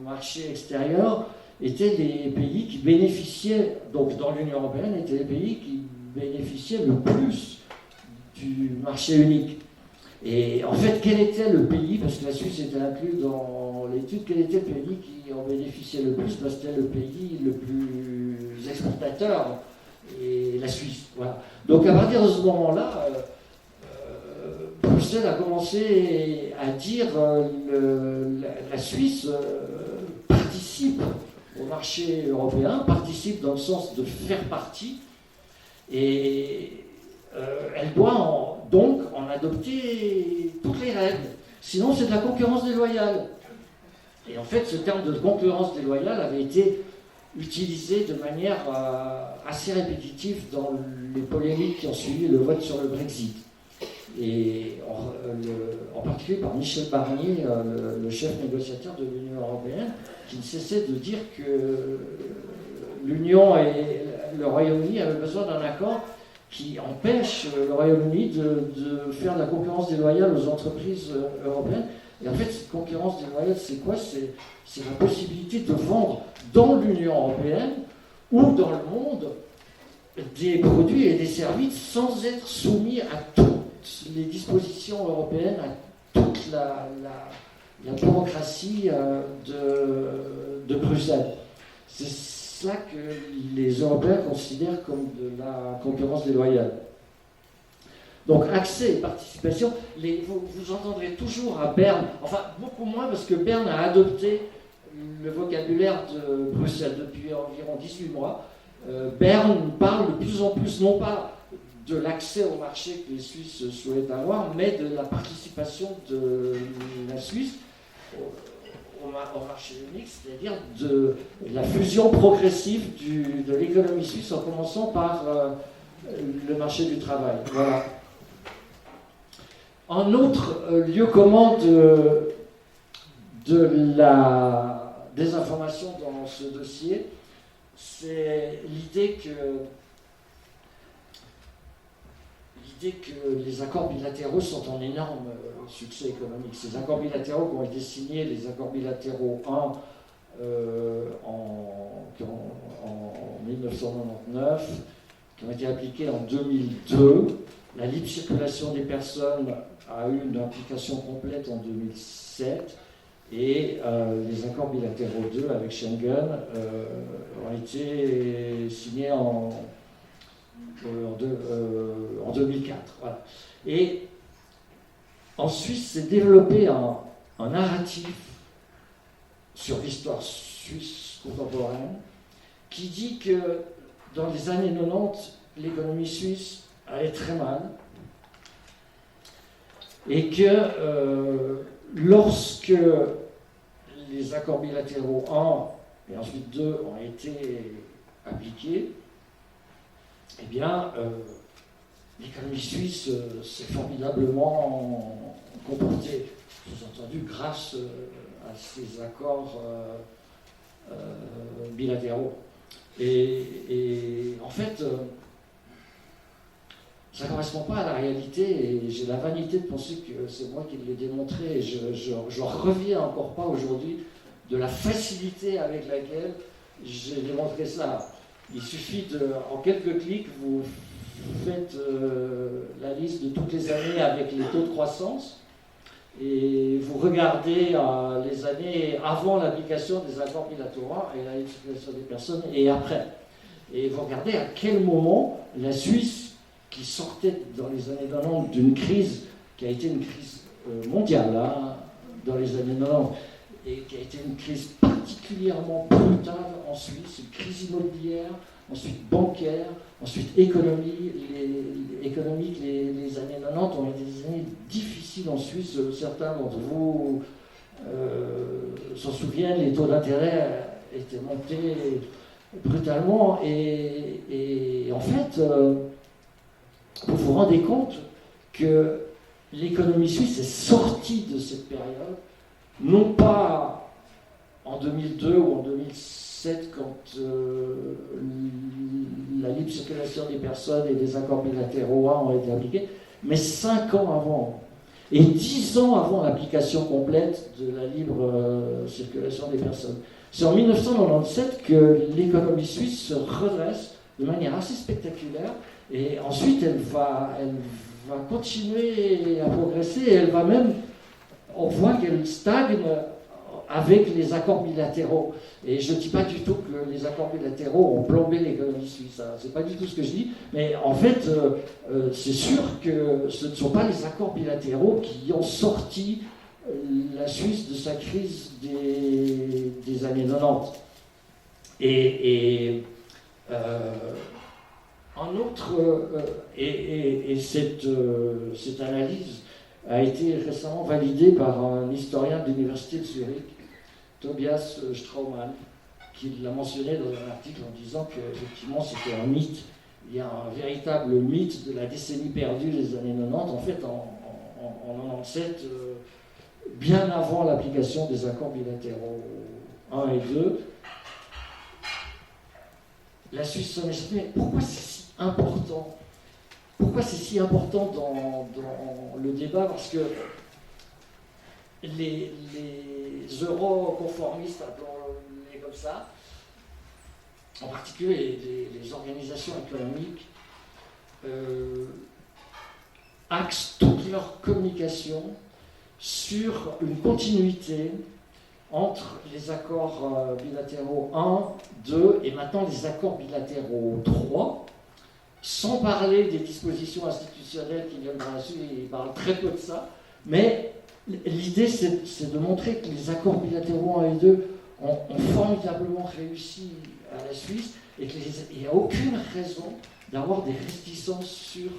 [SPEAKER 2] marchés extérieurs étaient les pays qui bénéficiaient, donc dans l'Union européenne, étaient les pays qui bénéficiaient le plus du marché unique. Et en fait, quel était le pays, parce que la Suisse était inclue dans l'étude, quel était le pays qui en bénéficiait le plus? Ben, c'était le pays le plus exportateur, et la Suisse. Voilà. Donc à partir de ce moment-là, Bruxelles a commencé à dire la Suisse participe au marché européen, participe dans le sens de faire partie, et elle doit donc en adopter toutes les règles. Sinon, c'est de la concurrence déloyale. Et en fait, ce terme de concurrence déloyale avait été utilisé de manière assez répétitive dans les polémiques qui ont suivi le vote sur le Brexit. Et en particulier par Michel Barnier, le chef négociateur de l'Union européenne, qui ne cessait de dire que l'Union et le Royaume-Uni avaient besoin d'un accord qui empêche le Royaume-Uni de faire de la concurrence déloyale aux entreprises européennes. Et en fait, cette concurrence déloyale, c'est quoi? C'est la possibilité de vendre dans l'Union européenne ou dans le monde des produits et des services sans être soumis à toutes les dispositions européennes, à toute la bureaucratie de Bruxelles. C'est cela que les Européens considèrent comme de la concurrence déloyale. Donc accès et participation, vous entendrez toujours à Berne, enfin beaucoup moins parce que Berne a adopté le vocabulaire de Bruxelles depuis environ 18 mois. Berne parle de plus en plus non pas de l'accès au marché que les Suisses souhaitent avoir, mais de la participation de la Suisse au marché unique, c'est-à-dire de la fusion progressive de l'économie suisse en commençant par le marché du travail. Voilà. Un autre lieu commun de la désinformation dans ce dossier, c'est l'idée que les accords bilatéraux sont un énorme succès économique. Ces accords bilatéraux qui ont été signés, les accords bilatéraux 1 en 1999, qui ont été appliquées en 2002. La libre circulation des personnes a eu une application complète en 2007 et les accords bilatéraux 2 avec Schengen ont été signés en 2004. Voilà. Et en Suisse s'est développé un narratif sur l'histoire suisse contemporaine qui dit que dans les années 90, l'économie suisse allait très mal et que lorsque les accords bilatéraux 1 et ensuite 2 ont été appliqués, eh bien, l'économie suisse s'est formidablement comportée, sous-entendu grâce à ces accords bilatéraux. Et en fait, ça ne correspond pas à la réalité et j'ai la vanité de penser que c'est moi qui l'ai démontré et je reviens encore pas aujourd'hui de la facilité avec laquelle j'ai démontré ça. Il suffit en quelques clics, vous faites la liste de toutes les années avec les taux de croissance et vous regardez les années avant l'application des accords bilatéraux et la circulation des personnes et après. Et vous regardez à quel moment la Suisse, qui sortait dans les années 90 d'une crise qui a été une crise mondiale dans les années 90 et qui a été une crise particulièrement brutale en Suisse, une crise immobilière, ensuite bancaire, ensuite économique. Les années 90 ont été des années difficiles en Suisse. Certains d'entre vous s'en souviennent, les taux d'intérêt étaient montés brutalement et en fait, vous vous rendez compte que l'économie suisse est sortie de cette période, non pas en 2002 ou en 2007 quand la libre circulation des personnes et les accords bilatéraux ont été appliqués, mais 5 ans avant. Et 10 ans avant l'application complète de la libre circulation des personnes. C'est en 1997 que l'économie suisse se redresse de manière assez spectaculaire et ensuite elle va continuer à progresser et elle va même, on voit qu'elle stagne avec les accords bilatéraux. Et je ne dis pas du tout que les accords bilatéraux ont plombé l'économie suisse, hein. C'est pas du tout ce que je dis, mais en fait, c'est sûr que ce ne sont pas les accords bilatéraux qui ont sorti la Suisse de sa crise des années 90. En outre, cette analyse a été récemment validée par un historien de l'université de Zurich, Tobias Straumann, qui l'a mentionné dans un article en disant qu'effectivement c'était un mythe. Il y a un véritable mythe de la décennie perdue des années 90. En fait, en 97, bien avant l'application des accords bilatéraux 1 et 2, la Suisse s'en est sortie. Mais pourquoi c'est si important? Pourquoi c'est si important dans le débat? Parce que les euroconformistes, appelons-les comme ça, en particulier les organisations économiques, axent toute leur communication sur une continuité entre les accords bilatéraux 1, 2 et maintenant les accords bilatéraux 3, sans parler des dispositions institutionnelles qui viennent par la suite, ils parlent très peu de ça, mais l'idée c'est de montrer que les accords bilatéraux 1 et 2 ont formidablement réussi à la Suisse et qu'il n'y a aucune raison d'avoir des réticences sur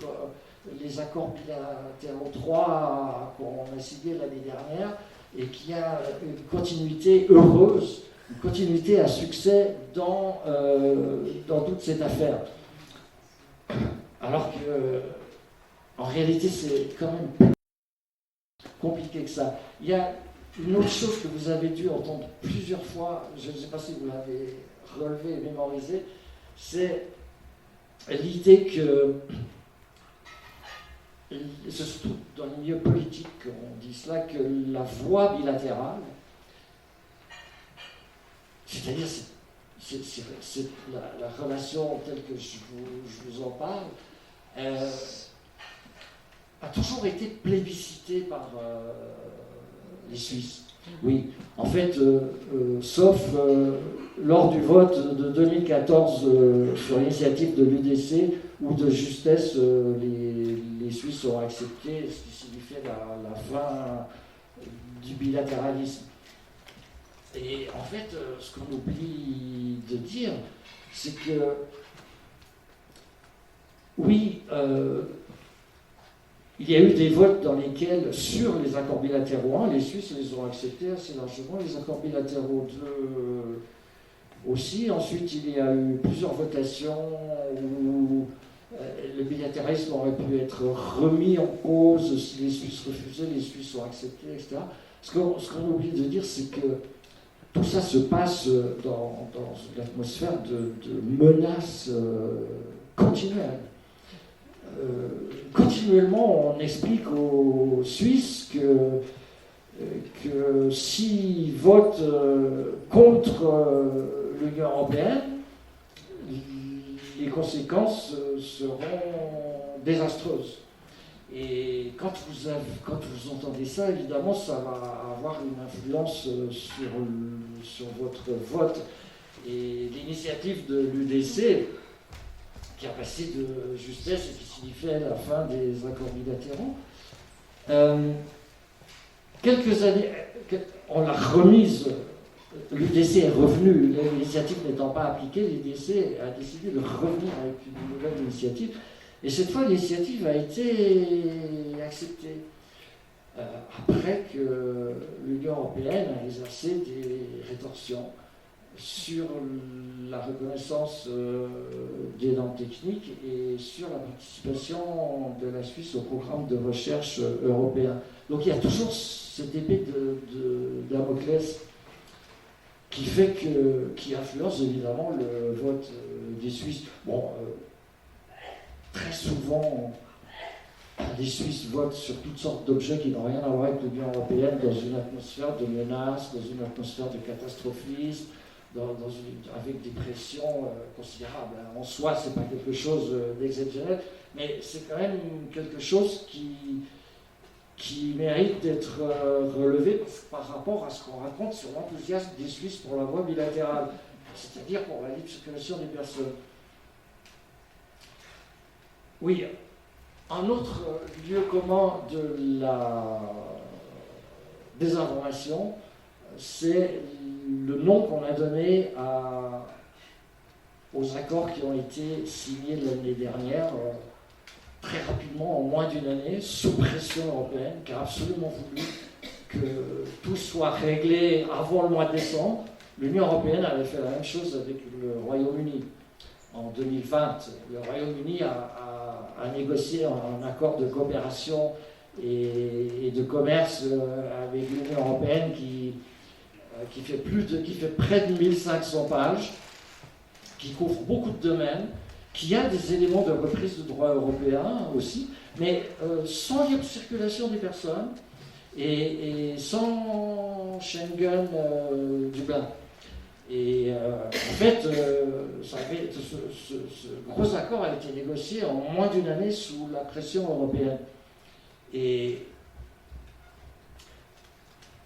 [SPEAKER 2] les accords bilatéraux 3 qu'on a signés l'année dernière et qu'il y a une continuité heureuse, une continuité à succès dans toute cette affaire. Alors que, en réalité, c'est quand même plus compliqué que ça. Il y a une autre chose que vous avez dû entendre plusieurs fois, je ne sais pas si vous l'avez relevé et mémorisé, c'est l'idée que, c'est surtout dans le milieu politique qu'on dit cela, que la voie bilatérale C'est-à-dire, c'est la relation telle que je vous en parle, a toujours été plébiscitée par les Suisses. Oui, en fait, sauf lors du vote de 2014 sur l'initiative de l'UDC, où de justesse les Suisses ont accepté, ce qui signifiait la fin du bilatéralisme. Et en fait, ce qu'on oublie de dire, c'est que, oui, il y a eu des votes dans lesquels, sur les accords bilatéraux, les Suisses les ont acceptés assez largement, les accords bilatéraux 2 aussi. Ensuite, il y a eu plusieurs votations où le bilatéralisme aurait pu être remis en cause si les Suisses refusaient, les Suisses ont accepté, etc. Ce qu'on oublie de dire, c'est que tout ça se passe dans une atmosphère de menaces continuelles. Continuellement, on explique aux Suisses que s'ils votent contre l'Union européenne, les conséquences seront désastreuses. Et quand vous entendez ça, évidemment, ça va avoir une influence sur votre vote. Et l'initiative de l'UDC, qui a passé de justesse et qui signifiait la fin des accords bilatéraux, quelques années, on l'a remise, l'UDC est revenu, l'initiative n'étant pas appliquée, l'UDC a décidé de revenir avec une nouvelle initiative. Et cette fois, l'initiative a été acceptée. Après que l'Union européenne a exercé des rétorsions sur la reconnaissance des normes techniques et sur la participation de la Suisse au programme de recherche européen. Donc il y a toujours cette épée de Damoclès qui influence évidemment le vote des Suisses. Bon, très souvent, les Suisses votent sur toutes sortes d'objets qui n'ont rien à voir avec l'Union européenne dans une atmosphère de menace, dans une atmosphère de catastrophisme, avec des pressions considérables. En soi, ce n'est pas quelque chose d'exceptionnel, mais c'est quand même quelque chose qui mérite d'être relevé par rapport à ce qu'on raconte sur l'enthousiasme des Suisses pour la voie bilatérale, c'est-à-dire pour la libre circulation des personnes. Oui, un autre lieu commun de la désinformation, c'est le nom qu'on a donné aux accords qui ont été signés l'année dernière, très rapidement, en moins d'une année, sous pression européenne, qui a absolument voulu que tout soit réglé avant le mois de décembre. L'Union européenne avait fait la même chose avec le Royaume-Uni. En 2020, le Royaume-Uni a négocié un accord de coopération et de commerce avec l'Union européenne qui fait près de 1500 pages, qui couvre beaucoup de domaines, qui a des éléments de reprise de droit européen aussi, mais sans libre circulation des personnes et sans Schengen Dublin. Et en fait, ce gros accord a été négocié en moins d'une année sous la pression européenne. Et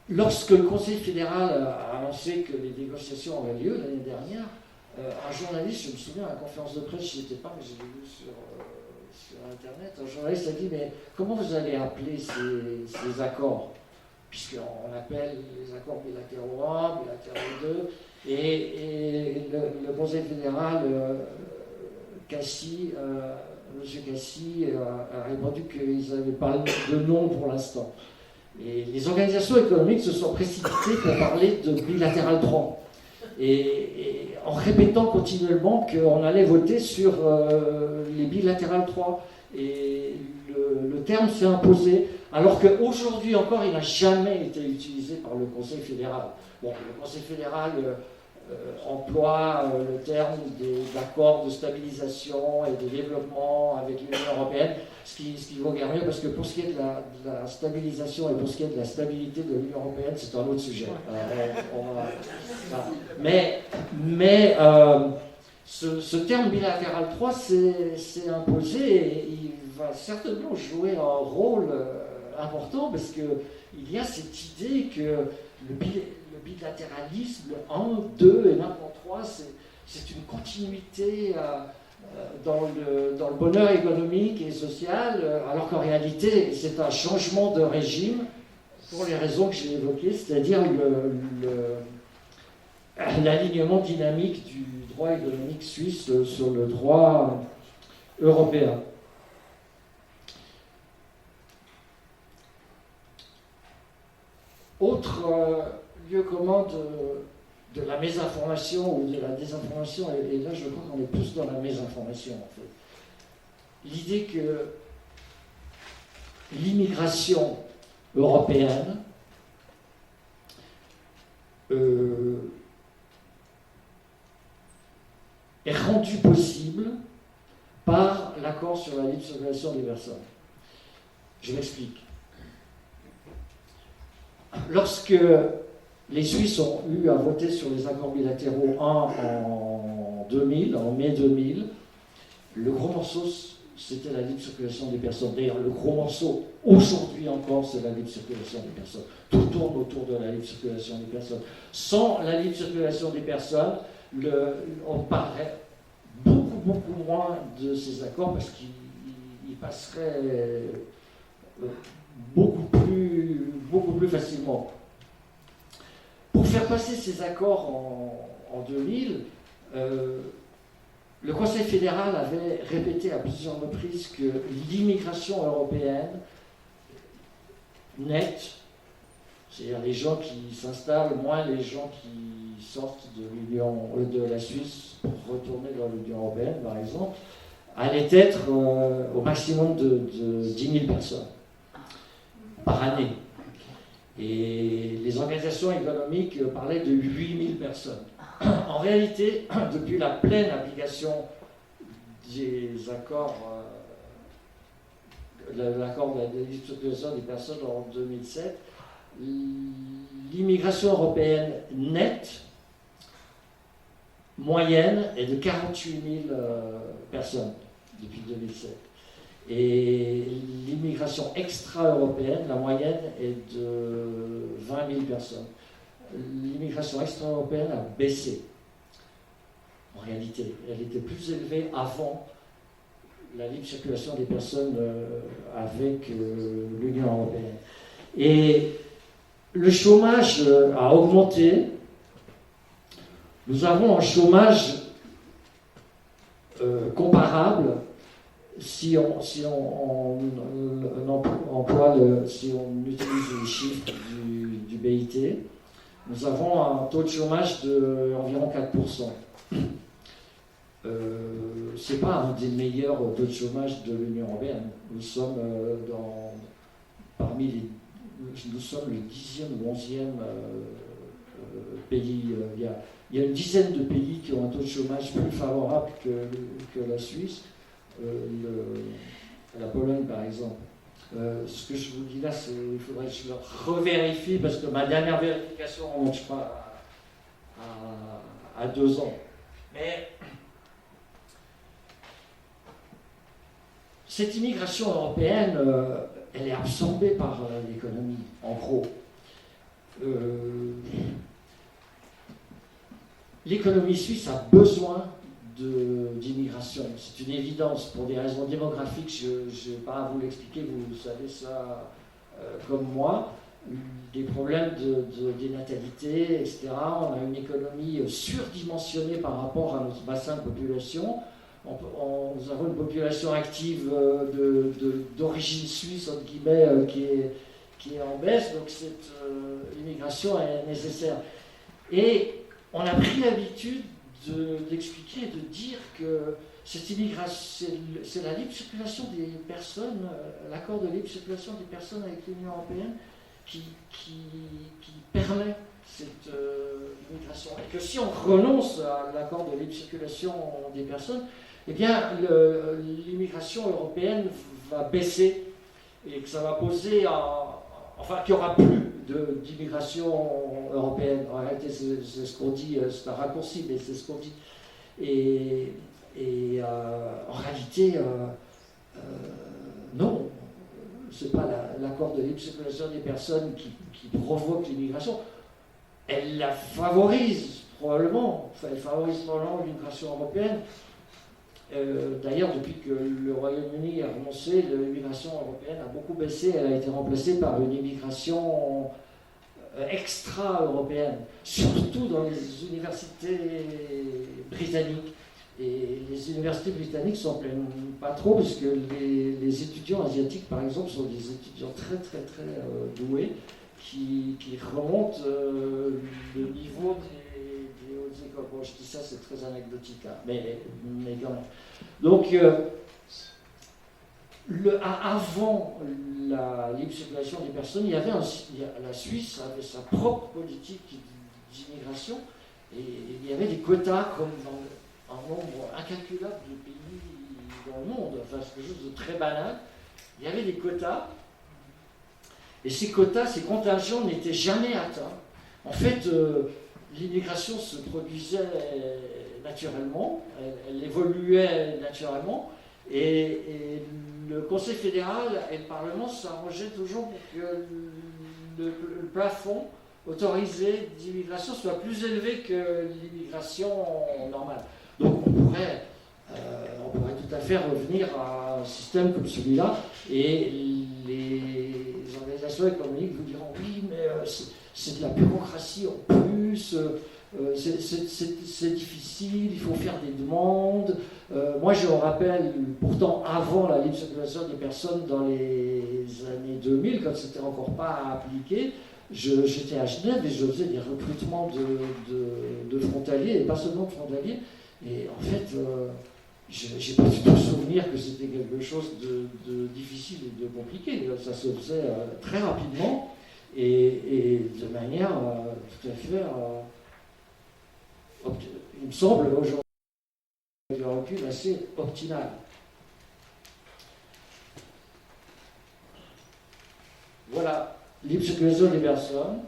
[SPEAKER 2] lorsque le Conseil fédéral a annoncé que les négociations auraient lieu l'année dernière, un journaliste, je me souviens à la conférence de presse, je n'y étais pas, mais j'ai vu sur Internet, un journaliste a dit, mais comment vous allez appeler ces accords? Puisqu'on appelle les accords bilatéraux 1, bilatéraux 2, et le Conseil fédéral, M. Cassis a répondu qu'ils n'avaient pas de nom pour l'instant. Et les organisations économiques se sont précipitées pour parler de bilatéral 3. Et en répétant continuellement qu'on allait voter sur les bilatérales 3. Et le terme s'est imposé, alors qu'aujourd'hui encore, il n'a jamais été utilisé par le Conseil fédéral. Bon, le Conseil fédéral emploie le terme d'accords de stabilisation et de développement avec l'Union européenne, ce qui vaut guère mieux, parce que pour ce qui est de la stabilisation et pour ce qui est de la stabilité de l'Union européenne, c'est un autre sujet. Mais ce terme bilatéral 3 s'est imposé et il va certainement jouer un rôle important, parce qu'il y a cette idée que le bilatéralisme, le 1, 2 et maintenant 3, c'est une continuité dans le bonheur économique et social, alors qu'en réalité, c'est un changement de régime pour les raisons que j'ai évoquées, c'est-à-dire l'alignement dynamique du droit économique suisse sur le droit européen. Autre lieu commun de la mésinformation ou de la désinformation, et là je crois qu'on est plus dans la mésinformation en fait. L'idée que l'immigration européenne est rendue possible par l'accord sur la libre circulation des personnes. Je m'explique. Lorsque les Suisses ont eu à voter sur les accords bilatéraux, en mai 2000, le gros morceau, c'était la libre circulation des personnes. D'ailleurs, le gros morceau, aujourd'hui encore, c'est la libre circulation des personnes. Tout tourne autour de la libre circulation des personnes. Sans la libre circulation des personnes, on parlerait beaucoup moins de ces accords, parce qu'ils passeraient beaucoup plus facilement. Pour faire passer ces accords en 2000, le Conseil fédéral avait répété à plusieurs reprises que l'immigration européenne nette, c'est-à-dire les gens qui s'installent, moins les gens qui sortent de la Suisse pour retourner dans l'Union européenne, par exemple, allait être au maximum de 10 000 personnes par année. Et les organisations économiques parlaient de 8 000 personnes. En réalité, depuis la pleine application des accords, l'accord de la libre circulation des personnes en 2007, l'immigration européenne nette moyenne est de 48 000 personnes depuis 2007. Et l'immigration extra-européenne, la moyenne est de 20 000 personnes. L'immigration extra-européenne a baissé. En réalité, elle était plus élevée avant la libre circulation des personnes avec l'Union européenne. Et le chômage a augmenté. Nous avons un chômage comparable si on utilise les chiffres du BIT. Nous avons un taux de chômage d'environ 4%. Ce n'est pas un des meilleurs taux de chômage de l'Union européenne. Nous sommes nous sommes le 10e ou 11e pays. Il y a une dizaine de pays qui ont un taux de chômage plus favorable que la Suisse. La Pologne, par exemple. Ce que je vous dis là, il faudrait que je le revérifie, parce que ma dernière vérification remonte, je crois, à 2 ans. Mais cette immigration européenne, elle est absorbée par l'économie, en gros. L'économie suisse a besoin d'immigration. C'est une évidence. Pour des raisons démographiques, je n'ai pas à vous l'expliquer, vous savez ça comme moi. Des problèmes de dénatalité, etc. On a une économie surdimensionnée par rapport à notre bassin de population. Nous avons une population active d'origine suisse, entre guillemets, qui est en baisse, donc cette immigration est nécessaire. Et on a pris l'habitude d'expliquer et de dire que cette immigration, c'est la libre circulation des personnes, l'accord de libre circulation des personnes avec l'Union européenne qui permet cette l'immigration. Et que si on renonce à l'accord de libre circulation des personnes, eh bien, l'immigration européenne va baisser et que ça va poser enfin, qu'il n'y aura plus d'immigration européenne. En réalité, c'est ce qu'on dit, c'est un raccourci, mais c'est ce qu'on dit. Et en réalité, non, ce n'est pas l'accord de libre circulation des personnes qui provoque l'immigration. Elle la favorise probablement, elle favorise probablement l'immigration européenne. D'ailleurs, depuis que le Royaume-Uni a renoncé, l'immigration européenne a beaucoup baissé, elle a été remplacée par une immigration extra-européenne, surtout dans les universités britanniques. Et les universités britanniques ne s'en plaignent pas trop, parce que les étudiants asiatiques, par exemple, sont des étudiants très très très doués, qui remontent le niveau des hautes écoles. Bon, je dis ça, c'est très anecdotique, hein, mais quand même. Donc, avant la libre circulation des personnes, la Suisse avait sa propre politique d'immigration, et il y avait des quotas comme dans un nombre incalculable de pays dans le monde, enfin c'est quelque chose de très banal. Il y avait des quotas, et ces quotas, ces contingents n'étaient jamais atteints. En fait, l'immigration se produisait naturellement, elle évoluait naturellement, et le Conseil fédéral et le Parlement s'arrangeaient toujours pour que le plafond autorisé d'immigration soit plus élevé que l'immigration normale. Donc on pourrait tout à fait revenir à un système comme celui-là, et les organisations économiques vous diront oui, mais c'est de la bureaucratie en plus, c'est difficile, il faut faire des demandes. Moi je me rappelle, pourtant avant la libre circulation des personnes dans les années 2000, quand c'était encore pas appliqué, j'étais à Genève et je faisais des recrutements de frontaliers, et pas seulement de frontaliers. Et en fait, je n'ai pas du tout souvenir que c'était quelque chose de difficile et de compliqué. Ça se faisait très rapidement et de manière tout à fait, il me semble, aujourd'hui, du recul assez optimal. Voilà, libre circulation des personnes.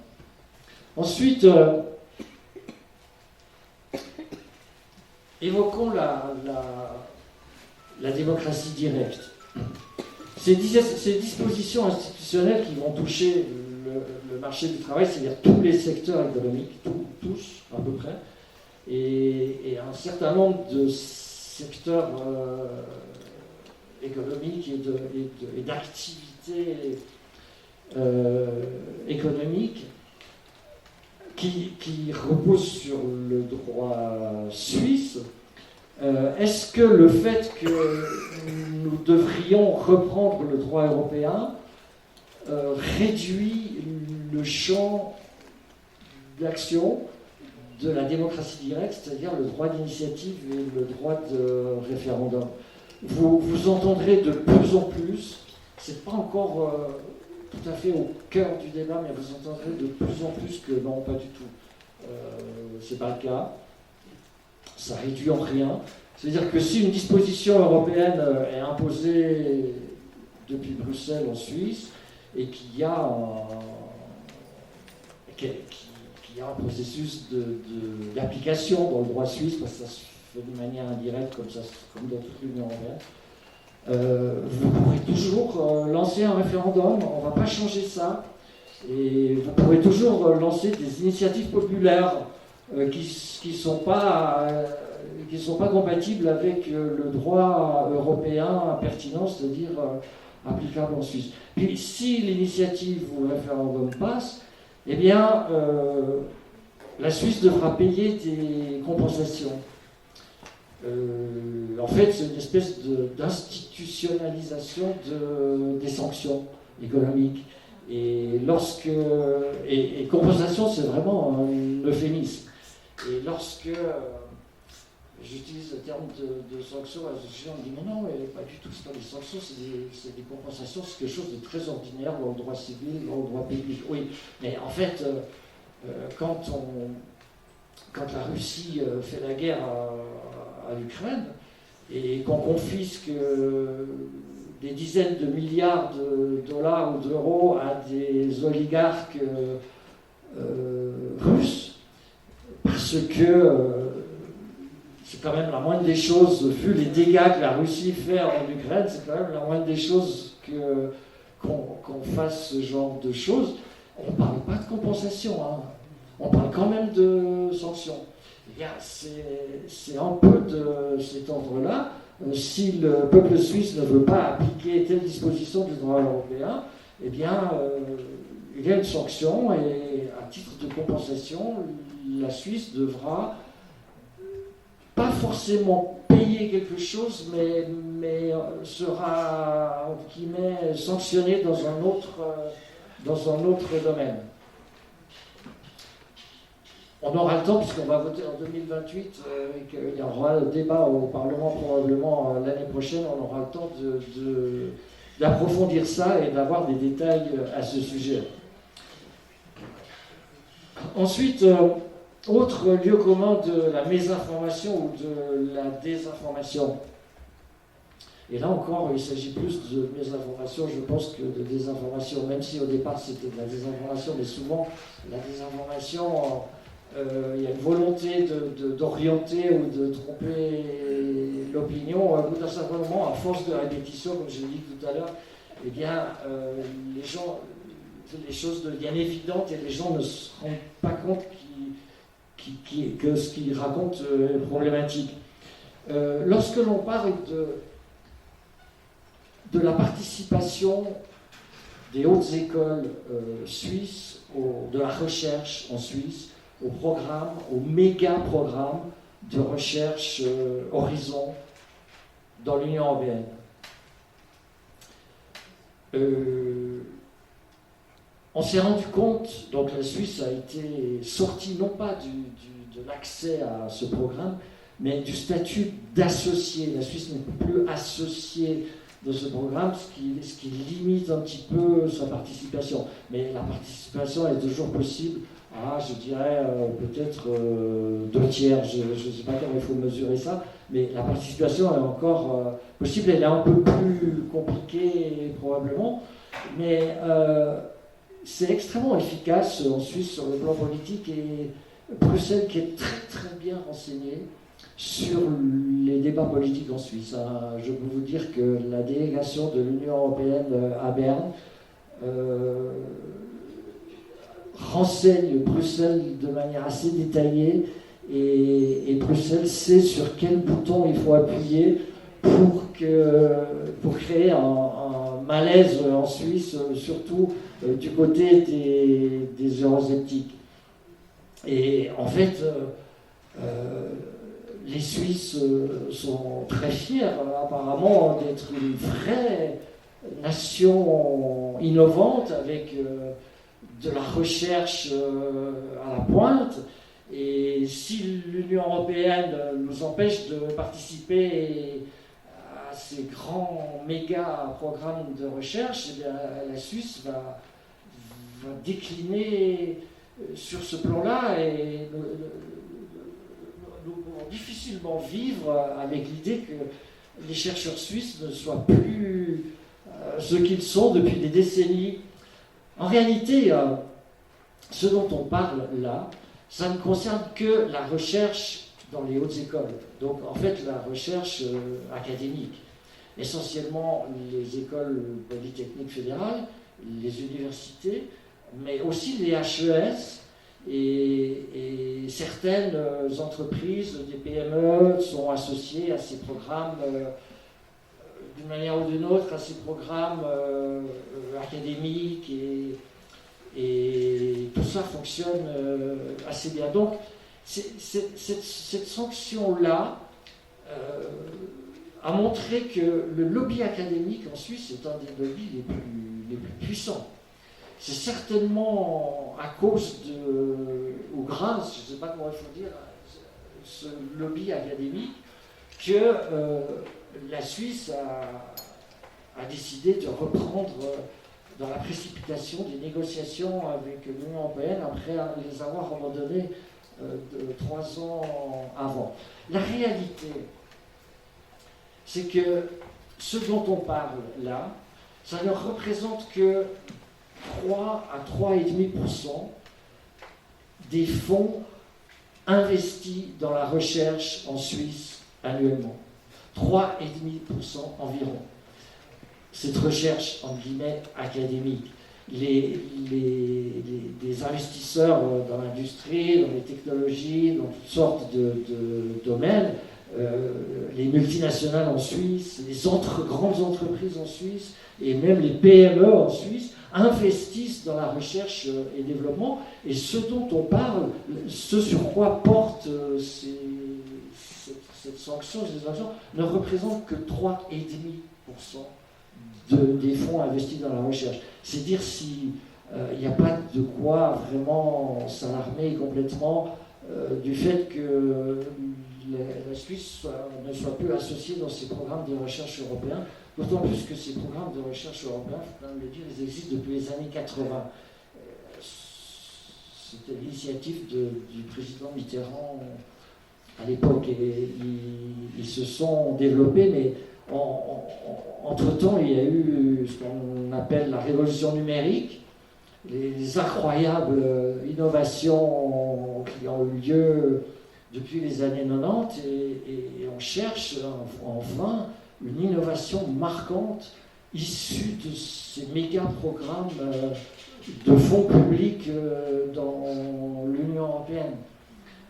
[SPEAKER 2] Ensuite, évoquons la démocratie directe. Ces dispositions institutionnelles qui vont toucher le marché du travail, c'est-à-dire tous les secteurs économiques, tous à peu près, et un certain nombre de secteurs économiques et d'activités économiques qui reposent sur le droit suisse. Est-ce que le fait que nous devrions reprendre le droit européen réduit le champ d'action de la démocratie directe, c'est-à-dire le droit d'initiative et le droit de référendum? Vous entendrez de plus en plus, c'est pas encore tout à fait au cœur du débat, mais vous entendrez de plus en plus que non, pas du tout. C'est pas le cas. Ça réduit en rien. C'est-à-dire que si une disposition européenne est imposée depuis Bruxelles en Suisse et qu'il y a un processus d'application dans le droit suisse, parce que ça se fait de manière indirecte comme dans toute l'Union européenne, vous pourrez toujours lancer un référendum, on ne va pas changer ça, et vous pourrez toujours lancer des initiatives populaires qui sont pas compatibles avec le droit européen pertinent, c'est-à-dire applicable en Suisse. Puis si l'initiative ou le référendum passe, eh bien la Suisse devra payer des compensations. En fait, c'est une espèce d'institutionnalisation des sanctions économiques. Et compensation, c'est vraiment un euphémisme. Et lorsque j'utilise le terme de sanctions, les gens me disent mais non, pas du tout, c'est pas des sanctions, c'est des compensations, c'est quelque chose de très ordinaire dans le droit civil, dans le droit public. Oui, mais en fait, quand quand la Russie fait la guerre à l'Ukraine et qu'on confisque des dizaines de milliards de dollars ou d'euros à des oligarques russes, parce que c'est quand même la moindre des choses, vu les dégâts que la Russie fait en Ukraine, c'est quand même la moindre des choses qu'on fasse ce genre de choses. On ne parle pas de compensation, hein. On parle quand même de sanctions. Eh bien, c'est un peu de cet ordre-là. Si le peuple suisse ne veut pas appliquer telle disposition du droit européen, eh bien, il y a une sanction et à titre de compensation, la Suisse devra pas forcément payer quelque chose, mais sera entre guillemets sanctionnée dans un autre domaine. On aura le temps, puisqu'on va voter en 2028, et qu'il y aura le débat au Parlement probablement l'année prochaine, on aura le temps d'approfondir ça et d'avoir des détails à ce sujet. Ensuite, autre lieu commun de la mésinformation ou de la désinformation. Et là encore, il s'agit plus de mésinformation, je pense, que de désinformation, même si au départ c'était de la désinformation, mais souvent la désinformation, il y a une volonté d'orienter ou de tromper l'opinion. Au bout d'un certain moment, à force de répétition, comme je l'ai dit tout à l'heure, eh bien, les choses deviennent évidentes et les gens ne se rendent pas compte que ce qu'ils racontent est problématique. Lorsque l'on parle de la participation des hautes écoles suisses, de la recherche en Suisse, aux programmes, aux méga-programmes de recherche Horizon dans l'Union européenne. On s'est rendu compte, donc la Suisse a été sortie non pas de l'accès à ce programme, mais du statut d'associé. La Suisse n'est plus associée de ce programme, ce qui limite un petit peu sa participation. Mais la participation est toujours possible à, je dirais, peut-être 2/3. Je ne sais pas comment il faut mesurer ça, mais la participation est encore possible. Elle est un peu plus compliquée probablement, mais c'est extrêmement efficace en Suisse sur le plan politique, et Bruxelles qui est très très bien renseigné sur les débats politiques en Suisse. Je peux vous dire que la délégation de l'Union européenne à Berne renseigne Bruxelles de manière assez détaillée, et Bruxelles sait sur quel bouton il faut appuyer pour créer un malaise en Suisse, surtout du côté des eurosceptiques. Et en fait, les Suisses sont très fiers apparemment d'être une vraie nation innovante avec de la recherche à la pointe. Et si l'Union européenne nous empêche de participer à ces grands méga programmes de recherche, eh bien, la Suisse va décliner sur ce plan-là, et nous pouvons difficilement vivre avec l'idée que les chercheurs suisses ne soient plus ce qu'ils sont depuis des décennies. En réalité, ce dont on parle là, ça ne concerne que la recherche dans les hautes écoles. Donc en fait, la recherche académique. Essentiellement les écoles polytechniques fédérales, les universités, mais aussi les HES, et certaines entreprises, des PME, sont associées à ces programmes d'une manière ou d'une autre, à ces programmes académiques, et tout ça fonctionne assez bien. Donc cette sanction-là a montré que le lobby académique en Suisse est un des lobbies les plus puissants. C'est certainement à cause ou grâce, je ne sais pas comment il faut dire, ce lobby académique, que la Suisse a décidé de reprendre dans la précipitation des négociations avec l'Union européenne après les avoir abandonnées 3 ans avant. La réalité, c'est que ce dont on parle là, ça ne représente que 3 à 3,5% des fonds investis dans la recherche en Suisse annuellement. 3,5% environ. Cette recherche, en guillemets, académique. Les investisseurs dans l'industrie, dans les technologies, dans toutes sortes de domaines, les multinationales en Suisse, les grandes entreprises en Suisse, et même les PME en Suisse, investissent dans la recherche et développement. Et ce dont on parle, ce sur quoi porte cette sanction, ces sanctions, ne représente que 3,5% des fonds investis dans la recherche. C'est dire s'il n'y a pas de quoi vraiment s'alarmer complètement du fait que la Suisse ne soit plus associée dans ces programmes de recherche européens, d'autant plus que ces programmes de recherche européens, il faut quand même le dire, ils existent depuis les années 80. C'était l'initiative du président Mitterrand à l'époque, et ils se sont développés, mais entre-temps, il y a eu ce qu'on appelle la révolution numérique, les incroyables innovations qui ont eu lieu depuis les années 90, et on cherche enfin une innovation marquante issue de ces méga programmes de fonds publics dans l'Union européenne.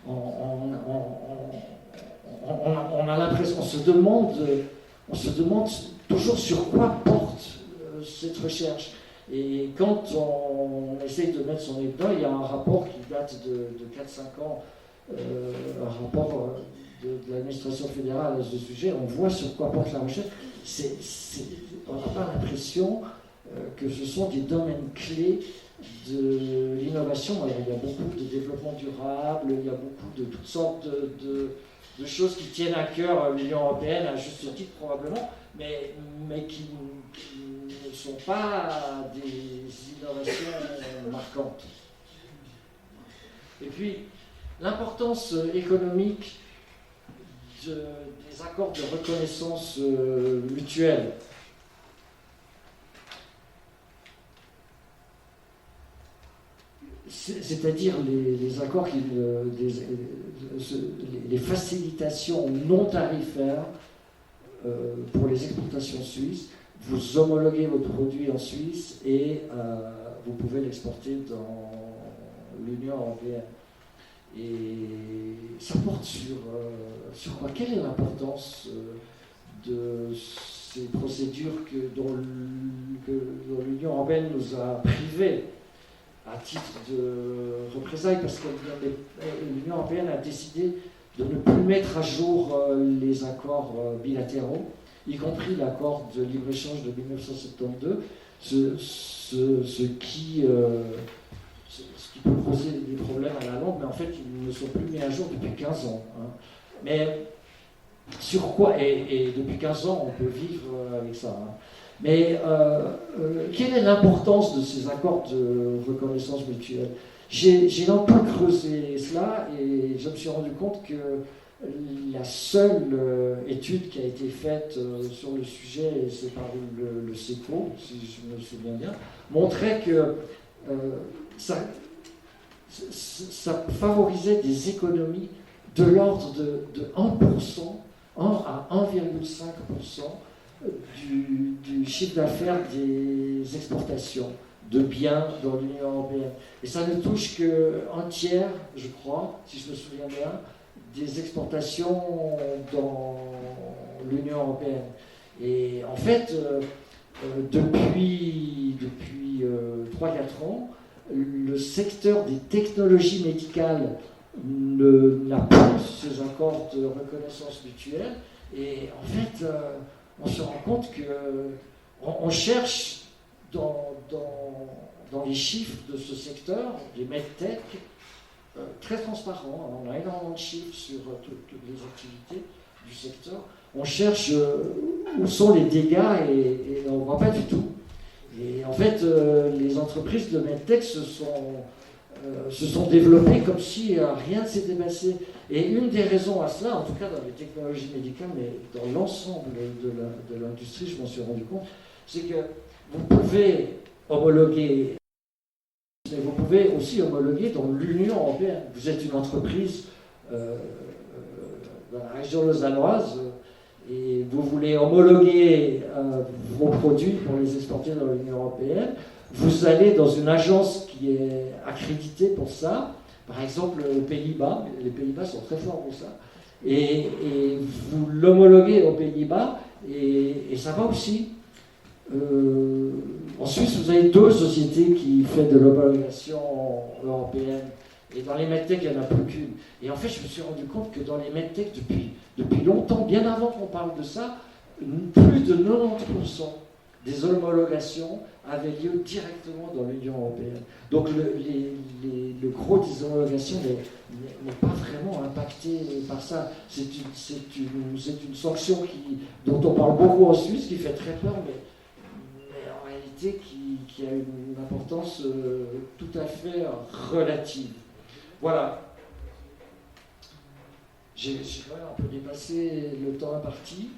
[SPEAKER 2] On a l'impression, on se demande toujours sur quoi porte cette recherche. Et quand on essaye de mettre son nez dedans, il y a un rapport qui date de 4-5 ans, un rapport de l'administration fédérale à ce sujet. On voit sur quoi porte la recherche. On n'a pas l'impression que ce sont des domaines clés de l'innovation. Alors, il y a beaucoup de développement durable, il y a beaucoup de toutes sortes de choses qui tiennent à cœur à l'Union européenne, à juste titre probablement, mais qui ne sont pas des innovations marquantes. Et puis, l'importance économique des accords de reconnaissance mutuelle. C'est-à-dire les accords, les facilitations non tarifaires pour les exportations suisses. Vous homologuez votre produit en Suisse et vous pouvez l'exporter dans l'Union européenne. Et ça porte sur quoi? Quelle est l'importance de ces procédures dont l'Union européenne nous a privés à titre de représailles, parce que l'Union européenne a décidé de ne plus mettre à jour les accords bilatéraux, y compris l'accord de libre-échange de 1972, ce qui peut poser des problèmes à la longue, mais en fait, ils ne sont plus mis à jour depuis 15 ans. Hein. Mais sur quoi, et depuis 15 ans, on peut vivre avec ça. Hein. Mais quelle est l'importance de ces accords de reconnaissance mutuelle? J'ai un peu creusé cela et je me suis rendu compte que la seule étude qui a été faite sur le sujet, et c'est par le SECO, si je me souviens bien, montrait que ça favorisait des économies de l'ordre de 1%, 1 à 1,5% du chiffre d'affaires des exportations de biens dans l'Union européenne. Et ça ne touche qu'un tiers, je crois, si je me souviens bien, des exportations dans l'Union européenne. Et en fait, depuis 3-4 ans, le secteur des technologies médicales n'a plus ces accords de reconnaissance mutuelle. Et en fait, on se rend compte qu'on cherche dans les chiffres de ce secteur, les medtech, très transparents. On a énormément de chiffres sur toutes les activités du secteur. On cherche où sont les dégâts et on ne voit pas du tout. Et en fait, les entreprises de medtech se sont se sont développés comme si rien ne s'était passé. Et une des raisons à cela, en tout cas dans les technologies médicales, mais dans l'ensemble de l'industrie, je m'en suis rendu compte, c'est que vous pouvez homologuer, mais vous pouvez aussi homologuer dans l'Union européenne. Vous êtes une entreprise dans la région lausannoise et vous voulez homologuer vos produits pour les exporter dans l'Union européenne. Vous allez dans une agence qui est accréditée pour ça, par exemple aux Pays-Bas, les Pays-Bas sont très forts pour ça, et vous l'homologuez aux Pays-Bas, et ça va aussi. En Suisse, vous avez 2 sociétés qui font de l'homologation européenne, et dans les medtech, il n'y en a plus qu'une. Et en fait, je me suis rendu compte que dans les medtech, depuis longtemps, bien avant qu'on parle de ça, plus de 90% des homologations avaient lieu directement dans l'Union européenne. Donc le gros des homologations n'est pas vraiment impacté par ça. C'est une sanction dont on parle beaucoup en Suisse, qui fait très peur, mais en réalité qui a une importance tout à fait relative. Voilà. J'ai quand même un peu dépassé le temps imparti.